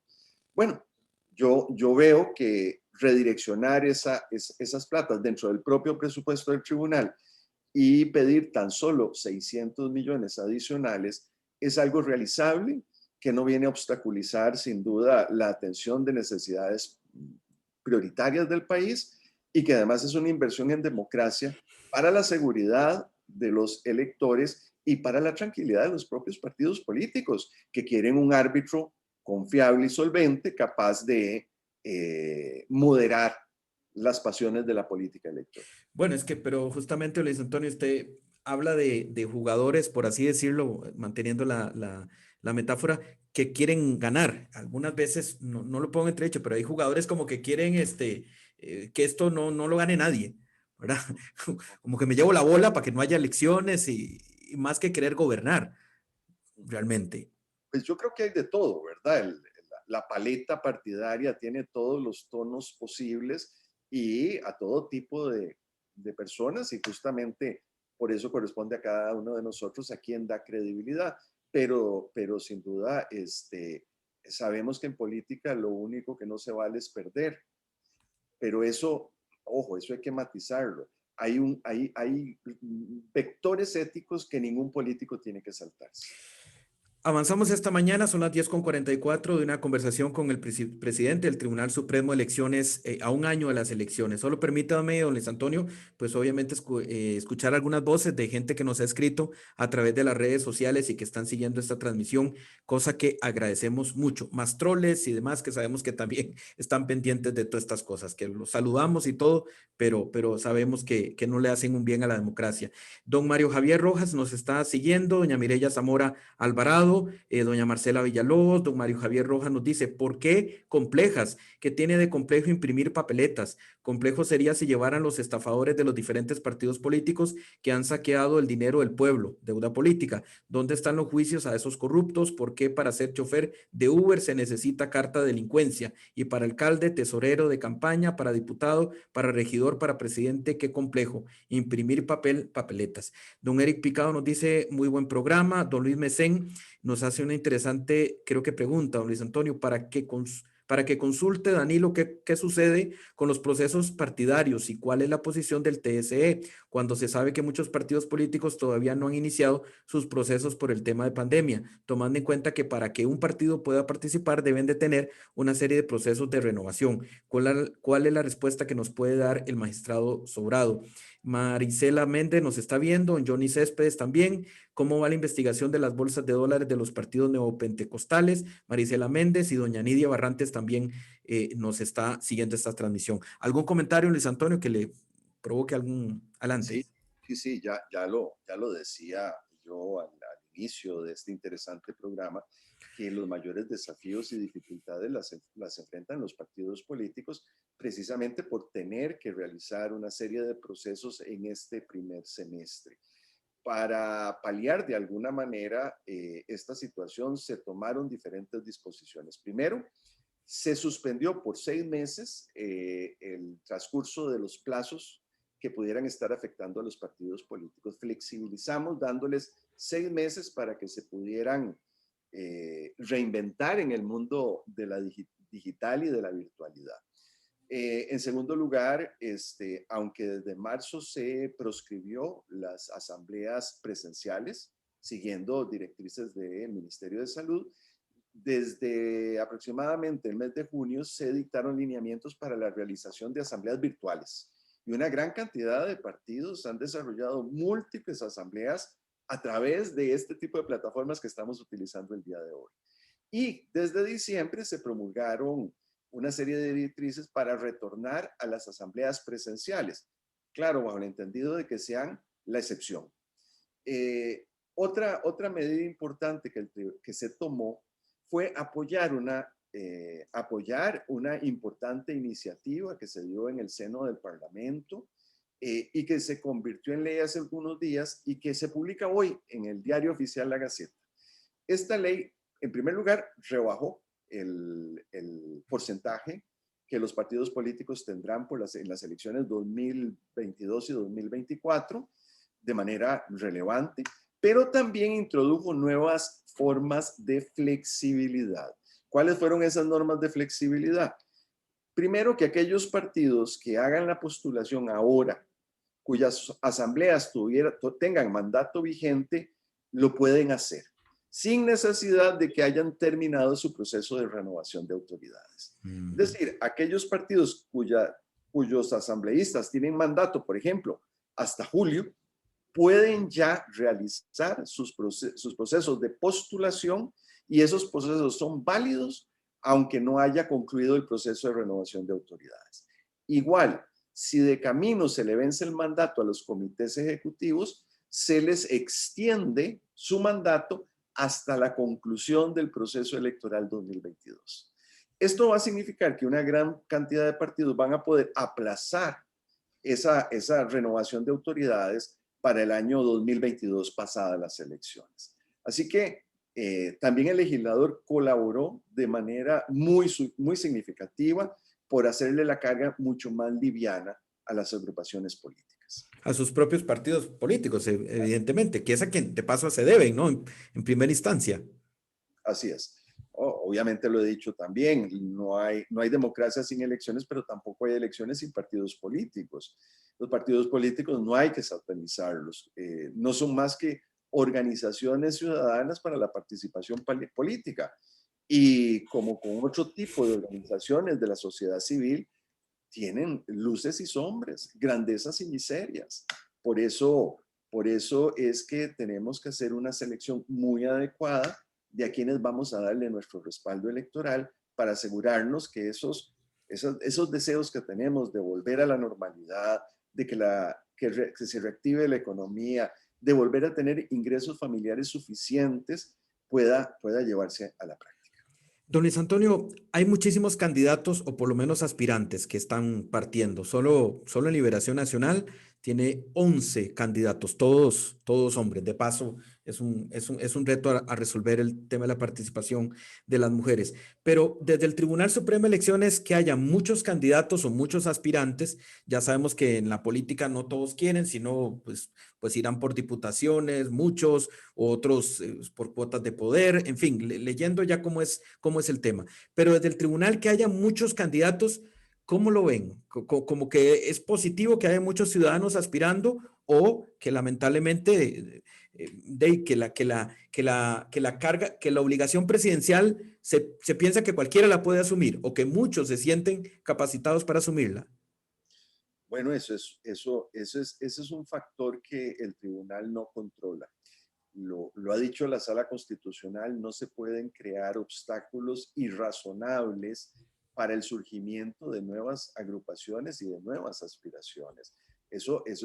Bueno, yo veo que redireccionar esas platas dentro del propio presupuesto del tribunal y pedir tan solo 600 millones adicionales es algo realizable, que no viene a obstaculizar sin duda la atención de necesidades prioritarias del país, y que además es una inversión en democracia para la seguridad de los electores y para la tranquilidad de los propios partidos políticos, que quieren un árbitro confiable y solvente, capaz de moderar las pasiones de la política electoral. Bueno, es que, pero justamente, Luis Antonio, usted habla de jugadores, por así decirlo, manteniendo la metáfora, que quieren ganar. Algunas veces, no lo pongo en entredicho, pero hay jugadores como que quieren que esto no lo gane nadie, ¿verdad? Como que me llevo la bola para que no haya elecciones y más que querer gobernar, realmente. Pues yo creo que hay de todo, ¿verdad? La paleta partidaria tiene todos los tonos posibles y a todo tipo de personas, y justamente por eso corresponde a cada uno de nosotros a quien da credibilidad. Pero sin duda, sabemos que en política lo único que no se vale es perder. Pero eso, ojo, eso hay que matizarlo. Hay vectores éticos que ningún político tiene que saltarse. Avanzamos esta mañana, son las 10:44 de una conversación con el presidente del Tribunal Supremo de Elecciones a un año de las elecciones. Solo permítame, don Luis Antonio, pues obviamente escuchar algunas voces de gente que nos ha escrito a través de las redes sociales y que están siguiendo esta transmisión, cosa que agradecemos mucho. Más troles y demás que sabemos que también están pendientes de todas estas cosas, que los saludamos y todo, pero sabemos que no le hacen un bien a la democracia. Don Mario Javier Rojas nos está siguiendo, doña Mireya Zamora Alvarado, doña Marcela Villalobos, don Mario Javier Rojas nos dice, ¿por qué complejas? ¿Qué tiene de complejo imprimir papeletas? Complejo sería si llevaran los estafadores de los diferentes partidos políticos que han saqueado el dinero del pueblo, deuda política. ¿Dónde están los juicios a esos corruptos? ¿Por qué para ser chofer de Uber se necesita carta de delincuencia? Y para alcalde, tesorero de campaña, para diputado, para regidor, para presidente, qué complejo. Imprimir papeletas. Don Eric Picado nos dice, muy buen programa. Don Luis Mesén nos hace una interesante, creo que pregunta, don Luis Antonio, para que consulte Danilo qué sucede con los procesos partidarios y cuál es la posición del TSE cuando se sabe que muchos partidos políticos todavía no han iniciado sus procesos por el tema de pandemia, tomando en cuenta que para que un partido pueda participar deben de tener una serie de procesos de renovación. ¿Cuál es la respuesta que nos puede dar el magistrado Sobrado? Marisela Méndez nos está viendo, Johnny Céspedes también. ¿Cómo va la investigación de las bolsas de dólares de los partidos neopentecostales? Marisela Méndez y doña Nidia Barrantes también nos está siguiendo esta transmisión. ¿Algún comentario, Luis Antonio, que le provoque algún Sí, adelante? sí, ya lo decía yo al inicio de este interesante programa, que los mayores desafíos y dificultades las enfrentan los partidos políticos, precisamente por tener que realizar una serie de procesos en este primer semestre. Para paliar de alguna manera esta situación se tomaron diferentes disposiciones. Primero, se suspendió por 6 meses el transcurso de los plazos que pudieran estar afectando a los partidos políticos. Flexibilizamos dándoles 6 meses para que se pudieran reinventar en el mundo de la digital y de la virtualidad. En segundo lugar, aunque desde marzo se proscribió las asambleas presenciales, siguiendo directrices del Ministerio de Salud, desde aproximadamente el mes de junio se dictaron lineamientos para la realización de asambleas virtuales. Y una gran cantidad de partidos han desarrollado múltiples asambleas a través de este tipo de plataformas que estamos utilizando el día de hoy. Y desde diciembre se promulgaron una serie de directrices para retornar a las asambleas presenciales. Claro, bajo el entendido de que sean la excepción. Otra medida importante que se tomó fue apoyar una importante iniciativa que se dio en el seno del Parlamento y que se convirtió en ley hace algunos días y que se publica hoy en el Diario Oficial La Gaceta. Esta ley, en primer lugar, rebajó el porcentaje que los partidos políticos tendrán en las elecciones 2022 y 2024 de manera relevante, pero también introdujo nuevas formas de flexibilidad. ¿Cuáles fueron esas normas de flexibilidad? Primero, que aquellos partidos que hagan la postulación ahora, cuyas asambleas tengan mandato vigente, lo pueden hacer, sin necesidad de que hayan terminado su proceso de renovación de autoridades. Es decir, aquellos partidos cuyos asambleístas tienen mandato, por ejemplo, hasta julio, pueden ya realizar sus procesos de postulación y esos procesos son válidos aunque no haya concluido el proceso de renovación de autoridades. Igual, si de camino se le vence el mandato a los comités ejecutivos, se les extiende su mandato hasta la conclusión del proceso electoral 2022. Esto va a significar que una gran cantidad de partidos van a poder aplazar esa renovación de autoridades para el año 2022 pasadas las elecciones. Así que también el legislador colaboró de manera muy significativa por hacerle la carga mucho más liviana a las agrupaciones políticas. A sus propios partidos políticos, evidentemente, que es a quien de paso se deben, ¿no? En primera instancia. Así es. Obviamente lo he dicho también, no hay democracia sin elecciones, pero tampoco hay elecciones sin partidos políticos. Los partidos políticos no hay que satanizarlos, no son más que organizaciones ciudadanas para la participación política. Y como con otro tipo de organizaciones de la sociedad civil, tienen luces y sombras, grandezas y miserias. Por eso es que tenemos que hacer una selección muy adecuada de a quienes vamos a darle nuestro respaldo electoral para asegurarnos que esos deseos que tenemos de volver a la normalidad, de que se reactive la economía, de volver a tener ingresos familiares suficientes, pueda llevarse a la práctica. Don Luis Antonio, hay muchísimos candidatos o por lo menos aspirantes que están partiendo. Solo en Liberación Nacional tiene 11 candidatos, todos hombres. De paso, es un reto a resolver el tema de la participación de las mujeres. Pero desde el Tribunal Supremo de Elecciones, que haya muchos candidatos o muchos aspirantes, ya sabemos que en la política no todos quieren, sino pues irán por diputaciones, muchos, otros por cuotas de poder, en fin, leyendo ya cómo es el tema. Pero desde el tribunal que haya muchos candidatos, ¿cómo lo ven? Como que es positivo que haya muchos ciudadanos aspirando o que lamentablemente que la obligación presidencial se piensa que cualquiera la puede asumir o que muchos se sienten capacitados para asumirla. Bueno, ese es un factor que el tribunal no controla. Lo ha dicho la Sala Constitucional, no se pueden crear obstáculos irrazonables para el surgimiento de nuevas agrupaciones y de nuevas aspiraciones. Eso es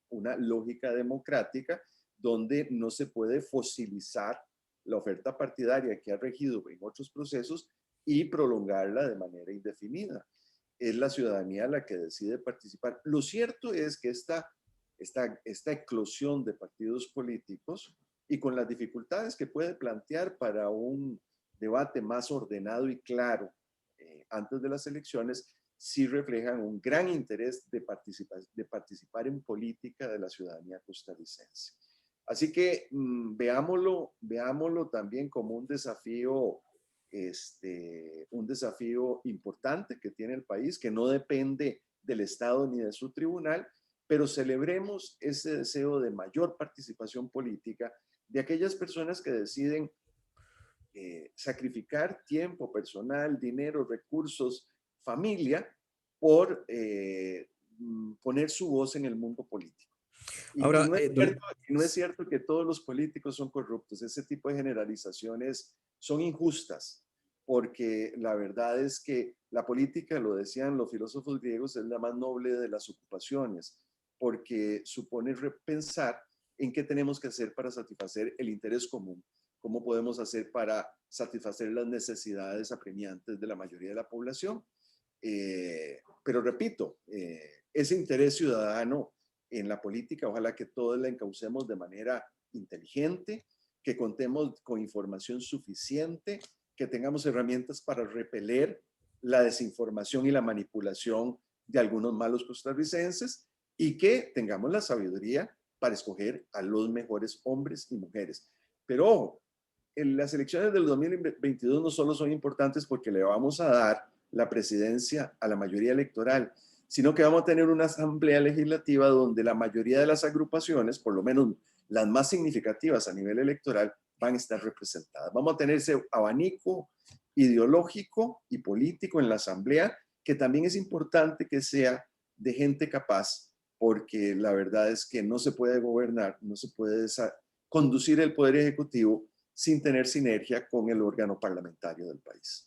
una lógica democrática donde no se puede fosilizar la oferta partidaria que ha regido en otros procesos y prolongarla de manera indefinida. Es la ciudadanía la que decide participar. Lo cierto es que esta esta eclosión de partidos políticos y con las dificultades que puede plantear para un debate más ordenado y claro antes de las elecciones, sí reflejan un gran interés de participar en política de la ciudadanía costarricense. Así que veámoslo también como un desafío importante que tiene el país, que no depende del Estado ni de su tribunal, pero celebremos ese deseo de mayor participación política de aquellas personas que deciden sacrificar tiempo personal, dinero, recursos, familia, por poner su voz en el mundo político. Y Ahora, no es cierto que todos los políticos son corruptos. Ese tipo de generalizaciones son injustas, porque la verdad es que la política, lo decían los filósofos griegos, es la más noble de las ocupaciones, porque supone repensar en qué tenemos que hacer para satisfacer el interés común, cómo podemos hacer para satisfacer las necesidades apremiantes de la mayoría de la población. Pero repito, ese interés ciudadano en la política, ojalá que todos la encaucemos de manera inteligente, que contemos con información suficiente, que tengamos herramientas para repeler la desinformación y la manipulación de algunos malos costarricenses y que tengamos la sabiduría para escoger a los mejores hombres y mujeres. Pero ojo, las elecciones del 2022 no solo son importantes porque le vamos a dar la presidencia a la mayoría electoral, sino que vamos a tener una asamblea legislativa donde la mayoría de las agrupaciones, por lo menos las más significativas a nivel electoral, van a estar representadas. Vamos a tener ese abanico ideológico y político en la asamblea, que también es importante que sea de gente capaz, porque la verdad es que no se puede gobernar, no se puede conducir el poder ejecutivo sin tener sinergia con el órgano parlamentario del país.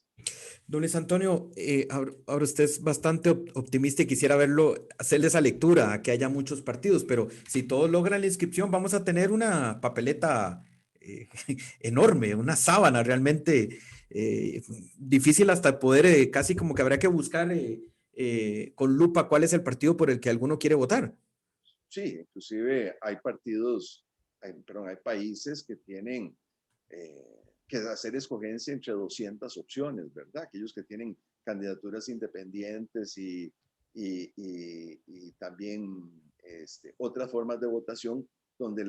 don Luis Antonio, ahora usted es bastante optimista y quisiera verlo, hacerle esa lectura a que haya muchos partidos, pero si todos logran la inscripción, vamos a tener una papeleta enorme, una sábana realmente difícil hasta poder, casi como que habría que buscar con lupa cuál es el partido por el que alguno quiere votar. Sí, inclusive hay hay países que tienen que hacer escogencia entre 200 opciones, ¿verdad? Aquellos que tienen candidaturas independientes y también otras formas de votación donde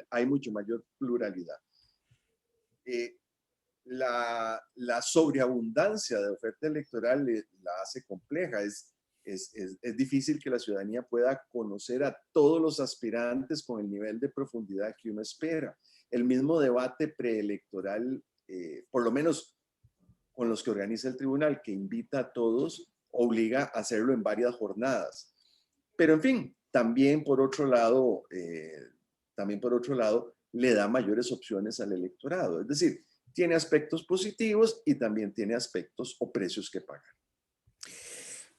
hay mucho mayor pluralidad. Eh, la sobreabundancia de oferta electoral la hace compleja. Es difícil que la ciudadanía pueda conocer a todos los aspirantes con el nivel de profundidad que uno espera. El mismo debate preelectoral, por lo menos con los que organiza el tribunal, que invita a todos, obliga a hacerlo en varias jornadas. Pero en fin, también por otro lado, le da mayores opciones al electorado. Es decir, tiene aspectos positivos y también tiene aspectos o precios que pagar.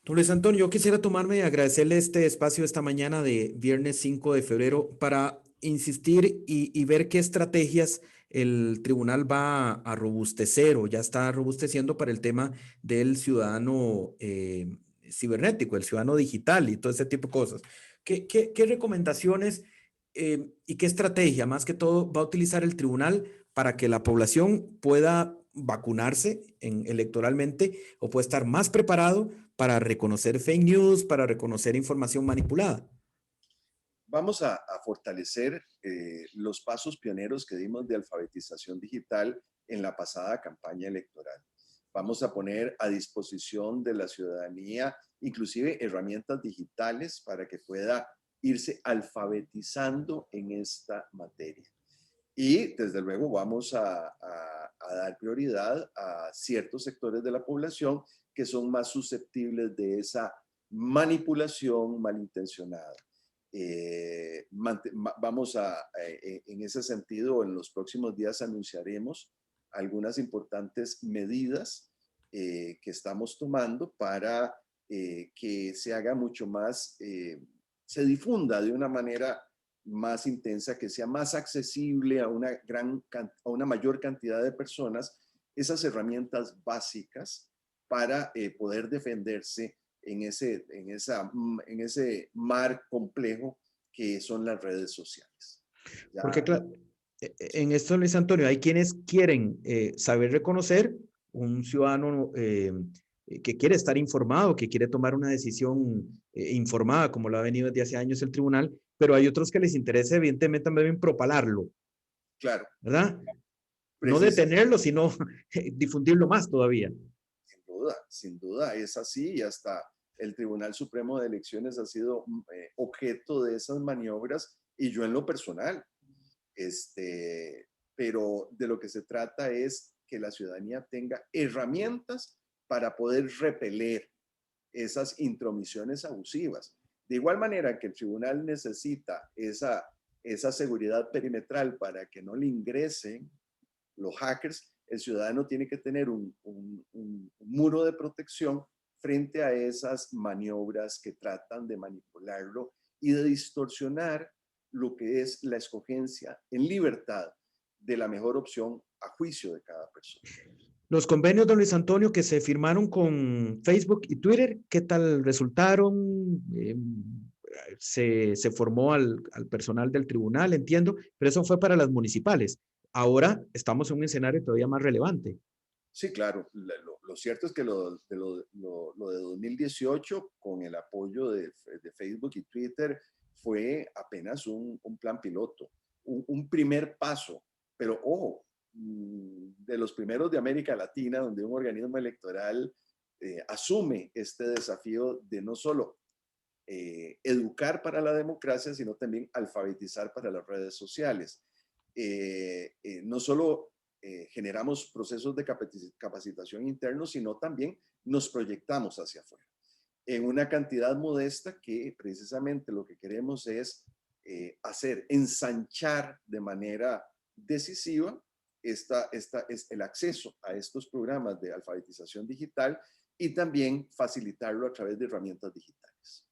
Don Luis Antonio, yo quisiera tomarme y agradecerle este espacio esta mañana de viernes 5 de febrero para insistir y ver qué estrategias el tribunal va a robustecer o ya está robusteciendo para el tema del ciudadano cibernético, el ciudadano digital y todo ese tipo de cosas. ¿Qué recomendaciones y qué estrategia, más que todo, va a utilizar el tribunal para que la población pueda vacunarse electoralmente o pueda estar más preparado para reconocer fake news, para reconocer información manipulada? Vamos a fortalecer los pasos pioneros que dimos de alfabetización digital en la pasada campaña electoral. Vamos a poner a disposición de la ciudadanía inclusive herramientas digitales para que pueda irse alfabetizando en esta materia. Y desde luego vamos a dar prioridad a ciertos sectores de la población que son más susceptibles de esa manipulación malintencionada. En ese sentido, en los próximos días anunciaremos algunas importantes medidas que estamos tomando para que se haga mucho más, se difunda de una manera más intensa, que sea más accesible a una mayor cantidad de personas, esas herramientas básicas para poder defenderse en ese mar complejo que son las redes sociales. Ya, Porque en esto, Luis Antonio, hay quienes quieren saber reconocer un ciudadano que quiere estar informado, que quiere tomar una decisión informada, como lo ha venido desde hace años el tribunal, pero hay otros que les interesa evidentemente también propalarlo, claro, ¿verdad? No precisa, detenerlo, sino difundirlo más todavía. sin duda, es así y hasta el Tribunal Supremo de Elecciones ha sido objeto de esas maniobras y yo en lo personal, pero de lo que se trata es que la ciudadanía tenga herramientas para poder repeler esas intromisiones abusivas. De igual manera que el tribunal necesita esa seguridad perimetral para que no le ingresen los hackers, el ciudadano tiene que tener un muro de protección frente a esas maniobras que tratan de manipularlo y de distorsionar lo que es la escogencia en libertad de la mejor opción a juicio de cada persona. Los convenios, don Luis Antonio, que se firmaron con Facebook y Twitter, ¿qué tal resultaron? Se formó al personal del tribunal, entiendo, pero eso fue para las municipales. Ahora estamos en un escenario todavía más relevante. Sí, claro. Lo cierto es que lo de 2018, con el apoyo de Facebook y Twitter, fue apenas un plan piloto, un primer paso. Pero ojo, de los primeros de América Latina, donde un organismo electoral asume este desafío de no solo educar para la democracia, sino también alfabetizar para las redes sociales. No solo generamos procesos de capacitación internos, sino también nos proyectamos hacia afuera en una cantidad modesta que precisamente lo que queremos es ensanchar de manera decisiva es el acceso a estos programas de alfabetización digital y también facilitarlo a través de herramientas digitales.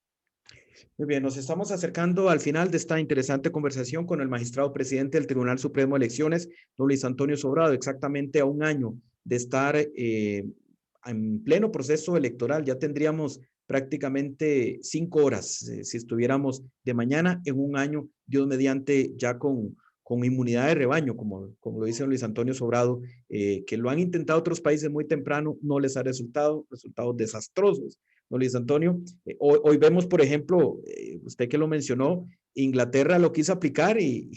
Muy bien, nos estamos acercando al final de esta interesante conversación con el magistrado presidente del Tribunal Supremo de Elecciones, don Luis Antonio Sobrado, exactamente a un año de estar en pleno proceso electoral. Ya tendríamos prácticamente 5 horas si estuviéramos de mañana en un año, Dios mediante, ya con inmunidad de rebaño, como lo dice don Luis Antonio Sobrado, que lo han intentado otros países muy temprano, no les ha resultado, resultados desastrosos. Don Luis Antonio, hoy vemos, por ejemplo, usted que lo mencionó, Inglaterra lo quiso aplicar y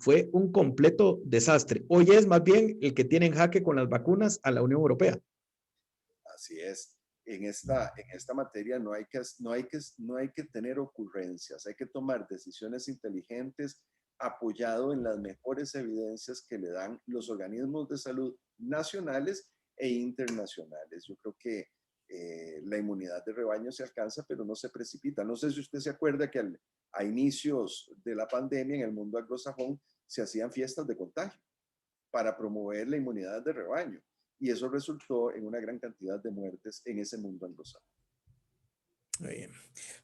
fue un completo desastre. Hoy es más bien el que tiene en jaque con las vacunas a la Unión Europea. Así es. En esta materia no hay que tener ocurrencias, hay que tomar decisiones inteligentes apoyado en las mejores evidencias que le dan los organismos de salud nacionales e internacionales. Yo creo que la inmunidad de rebaño se alcanza, pero no se precipita. No sé si usted se acuerda que a inicios de la pandemia en el mundo anglosajón se hacían fiestas de contagio para promover la inmunidad de rebaño. Y eso resultó en una gran cantidad de muertes en ese mundo anglosajón. Bien.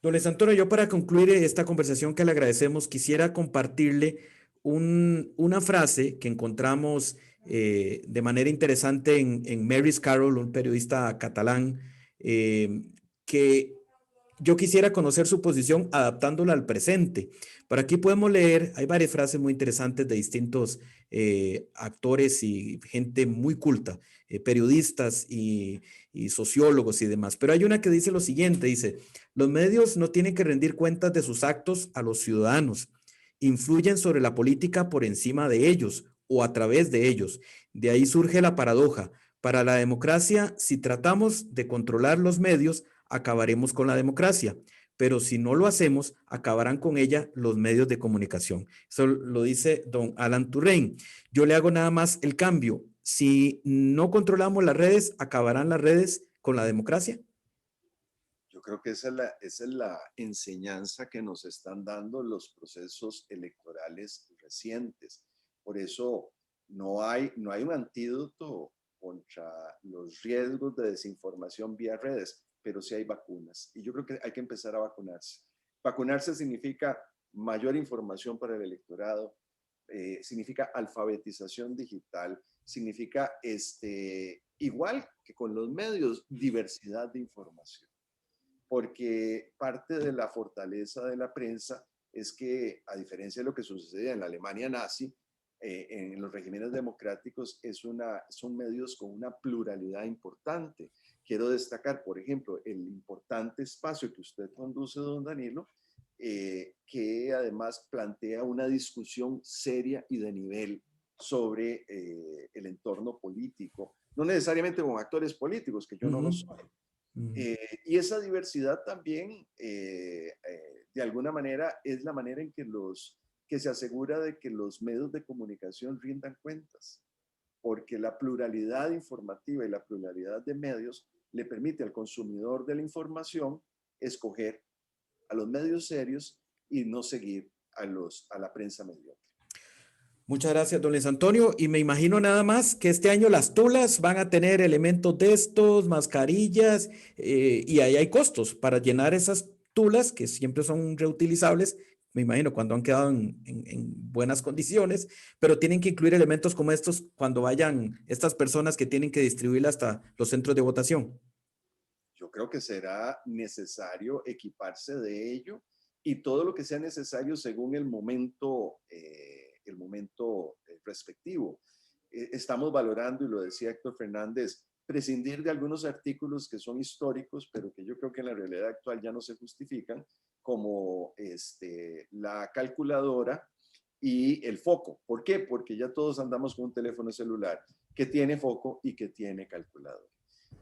Don Luis Antonio, yo para concluir esta conversación que le agradecemos, quisiera compartirle una frase que encontramos de manera interesante en Mary's Carroll, un periodista catalán, que yo quisiera conocer su posición adaptándola al presente. Por aquí podemos leer, hay varias frases muy interesantes de distintos actores y gente muy culta, periodistas y sociólogos y demás. Pero hay una que dice lo siguiente, dice, los medios no tienen que rendir cuentas de sus actos a los ciudadanos, influyen sobre la política por encima de ellos o a través de ellos. De ahí surge la paradoja. Para la democracia, si tratamos de controlar los medios, acabaremos con la democracia, pero si no lo hacemos, acabarán con ella los medios de comunicación. Eso lo dice don Alan Turrein. Yo le hago nada más el cambio. Si no controlamos las redes, ¿acabarán las redes con la democracia? Yo creo que esa es la enseñanza que nos están dando los procesos electorales recientes. Por eso no hay un antídoto contra los riesgos de desinformación vía redes, pero sí hay vacunas. Y yo creo que hay que empezar a vacunarse. Vacunarse significa mayor información para el electorado, significa alfabetización digital, significa igual que con los medios, diversidad de información porque parte de la fortaleza de la prensa es que, a diferencia de lo que sucedía en la Alemania nazi, en los regímenes democráticos son medios con una pluralidad importante. Quiero destacar, por ejemplo, el importante espacio que usted conduce, don Danilo, que además plantea una discusión seria y de nivel sobre el entorno político, no necesariamente con actores políticos, que yo no lo soy. Y esa diversidad también, de alguna manera, es la manera en que se asegura de que los medios de comunicación rindan cuentas, porque la pluralidad informativa y la pluralidad de medios le permite al consumidor de la información escoger a los medios serios y no seguir a la prensa mediocre. Muchas gracias, don Luis Antonio. Y me imagino nada más que este año las tulas van a tener elementos de estos, mascarillas, y ahí hay costos para llenar esas tulas que siempre son reutilizables, me imagino cuando han quedado en buenas condiciones, pero tienen que incluir elementos como estos cuando vayan estas personas que tienen que distribuirla hasta los centros de votación. Yo creo que será necesario equiparse de ello y todo lo que sea necesario según el momento respectivo. Estamos valorando, y lo decía Héctor Fernández, prescindir de algunos artículos que son históricos, pero que yo creo que en la realidad actual ya no se justifican, como la calculadora y el foco. ¿Por qué? Porque ya todos andamos con un teléfono celular que tiene foco y que tiene calculadora.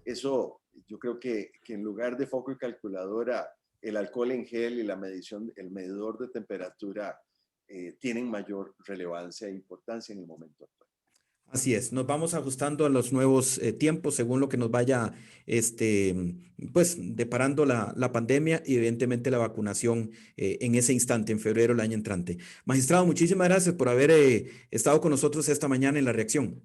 Eso, yo creo que en lugar de foco y calculadora, el alcohol en gel y la medición, el medidor de temperatura tienen mayor relevancia e importancia en el momento actual. Así es, nos vamos ajustando a los nuevos tiempos según lo que nos vaya pues, deparando la pandemia y evidentemente la vacunación en ese instante, en febrero del año entrante. Magistrado, muchísimas gracias por haber estado con nosotros esta mañana en La Reacción.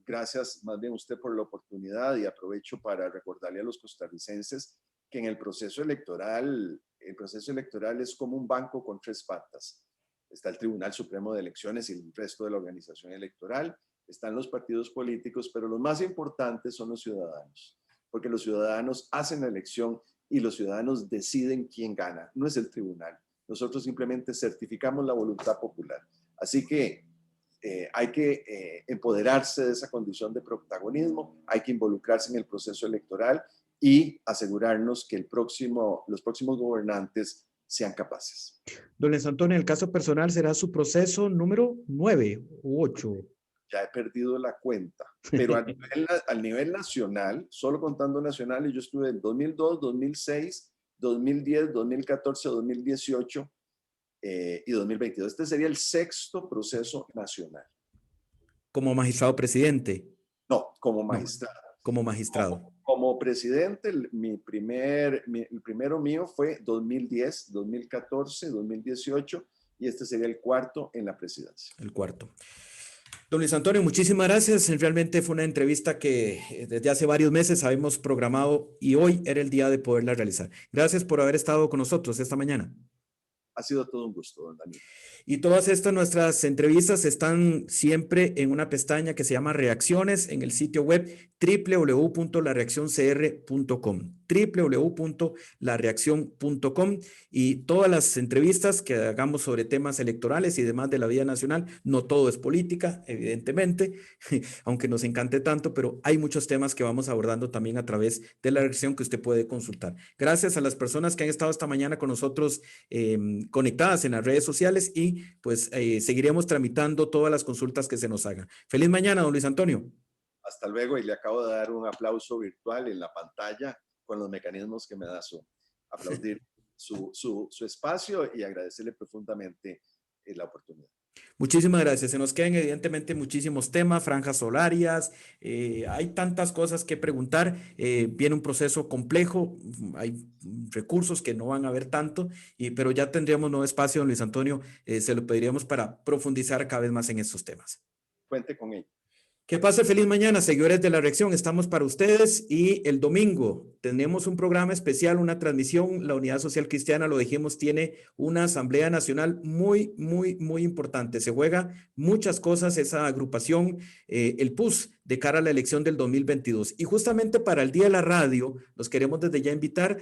Gracias más bien usted por la oportunidad y aprovecho para recordarle a los costarricenses que en el proceso electoral es como un banco con tres patas. Está el Tribunal Supremo de Elecciones y el resto de la organización electoral, están los partidos políticos, pero los más importantes son los ciudadanos, porque los ciudadanos hacen la elección y los ciudadanos deciden quién gana, no es el tribunal. Nosotros simplemente certificamos la voluntad popular. Así que hay que empoderarse de esa condición de protagonismo, hay que involucrarse en el proceso electoral y asegurarnos que los próximos gobernantes sean capaces. Don Luis Antonio, en el caso personal, ¿será su proceso número 9 u 8? Ya he perdido la cuenta, pero al nivel nacional, solo contando nacionales, yo estuve en 2002, 2006, 2010, 2014, 2018 y 2022. Este sería el sexto proceso nacional. ¿Como magistrado presidente? No, como magistrado. No, como magistrado. Como presidente, el primero mío fue 2010, 2014, 2018 y este sería el cuarto en la presidencia. El cuarto. Don Luis Antonio, muchísimas gracias. Realmente fue una entrevista que desde hace varios meses habíamos programado y hoy era el día de poderla realizar. Gracias por haber estado con nosotros esta mañana. Ha sido todo un gusto, don Daniel. Y todas estas nuestras entrevistas están siempre en una pestaña que se llama Reacciones en el sitio web www.lareaccioncr.com www.lareaccion.com y todas las entrevistas que hagamos sobre temas electorales y demás de la vida nacional, no todo es política, evidentemente, aunque nos encante tanto, pero hay muchos temas que vamos abordando también a través de la reacción que usted puede consultar. Gracias a las personas que han estado esta mañana con nosotros conectadas en las redes sociales y pues seguiremos tramitando todas las consultas que se nos hagan. Feliz mañana, don Luis Antonio. Hasta luego, y le acabo de dar un aplauso virtual en la pantalla con los mecanismos que me da Zoom. Aplaudir su espacio y agradecerle profundamente la oportunidad. Muchísimas gracias. Se nos quedan evidentemente muchísimos temas, franjas horarias, hay tantas cosas que preguntar, viene un proceso complejo, hay recursos que no van a haber tanto, pero ya tendríamos nuevo espacio, don Luis Antonio, se lo pediríamos para profundizar cada vez más en estos temas. Cuente con ello. Que pase feliz mañana, seguidores de La Reacción. Estamos para ustedes y el domingo tenemos un programa especial, una transmisión. La Unidad Social Cristiana, lo dijimos, tiene una asamblea nacional muy, muy, muy importante. Se juega muchas cosas esa agrupación, el PUS, de cara a la elección del 2022. Y justamente para el Día de la Radio, los queremos desde ya invitar.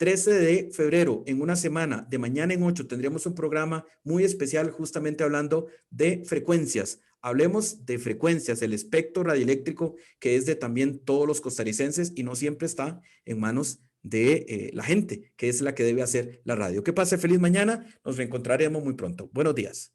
13 de febrero, en una semana, de mañana en 8, tendremos un programa muy especial justamente hablando de frecuencias. Hablemos de frecuencias, el espectro radioeléctrico que es de también todos los costarricenses y no siempre está en manos de la gente, que es la que debe hacer la radio. Que pase feliz mañana, nos reencontraremos muy pronto. Buenos días.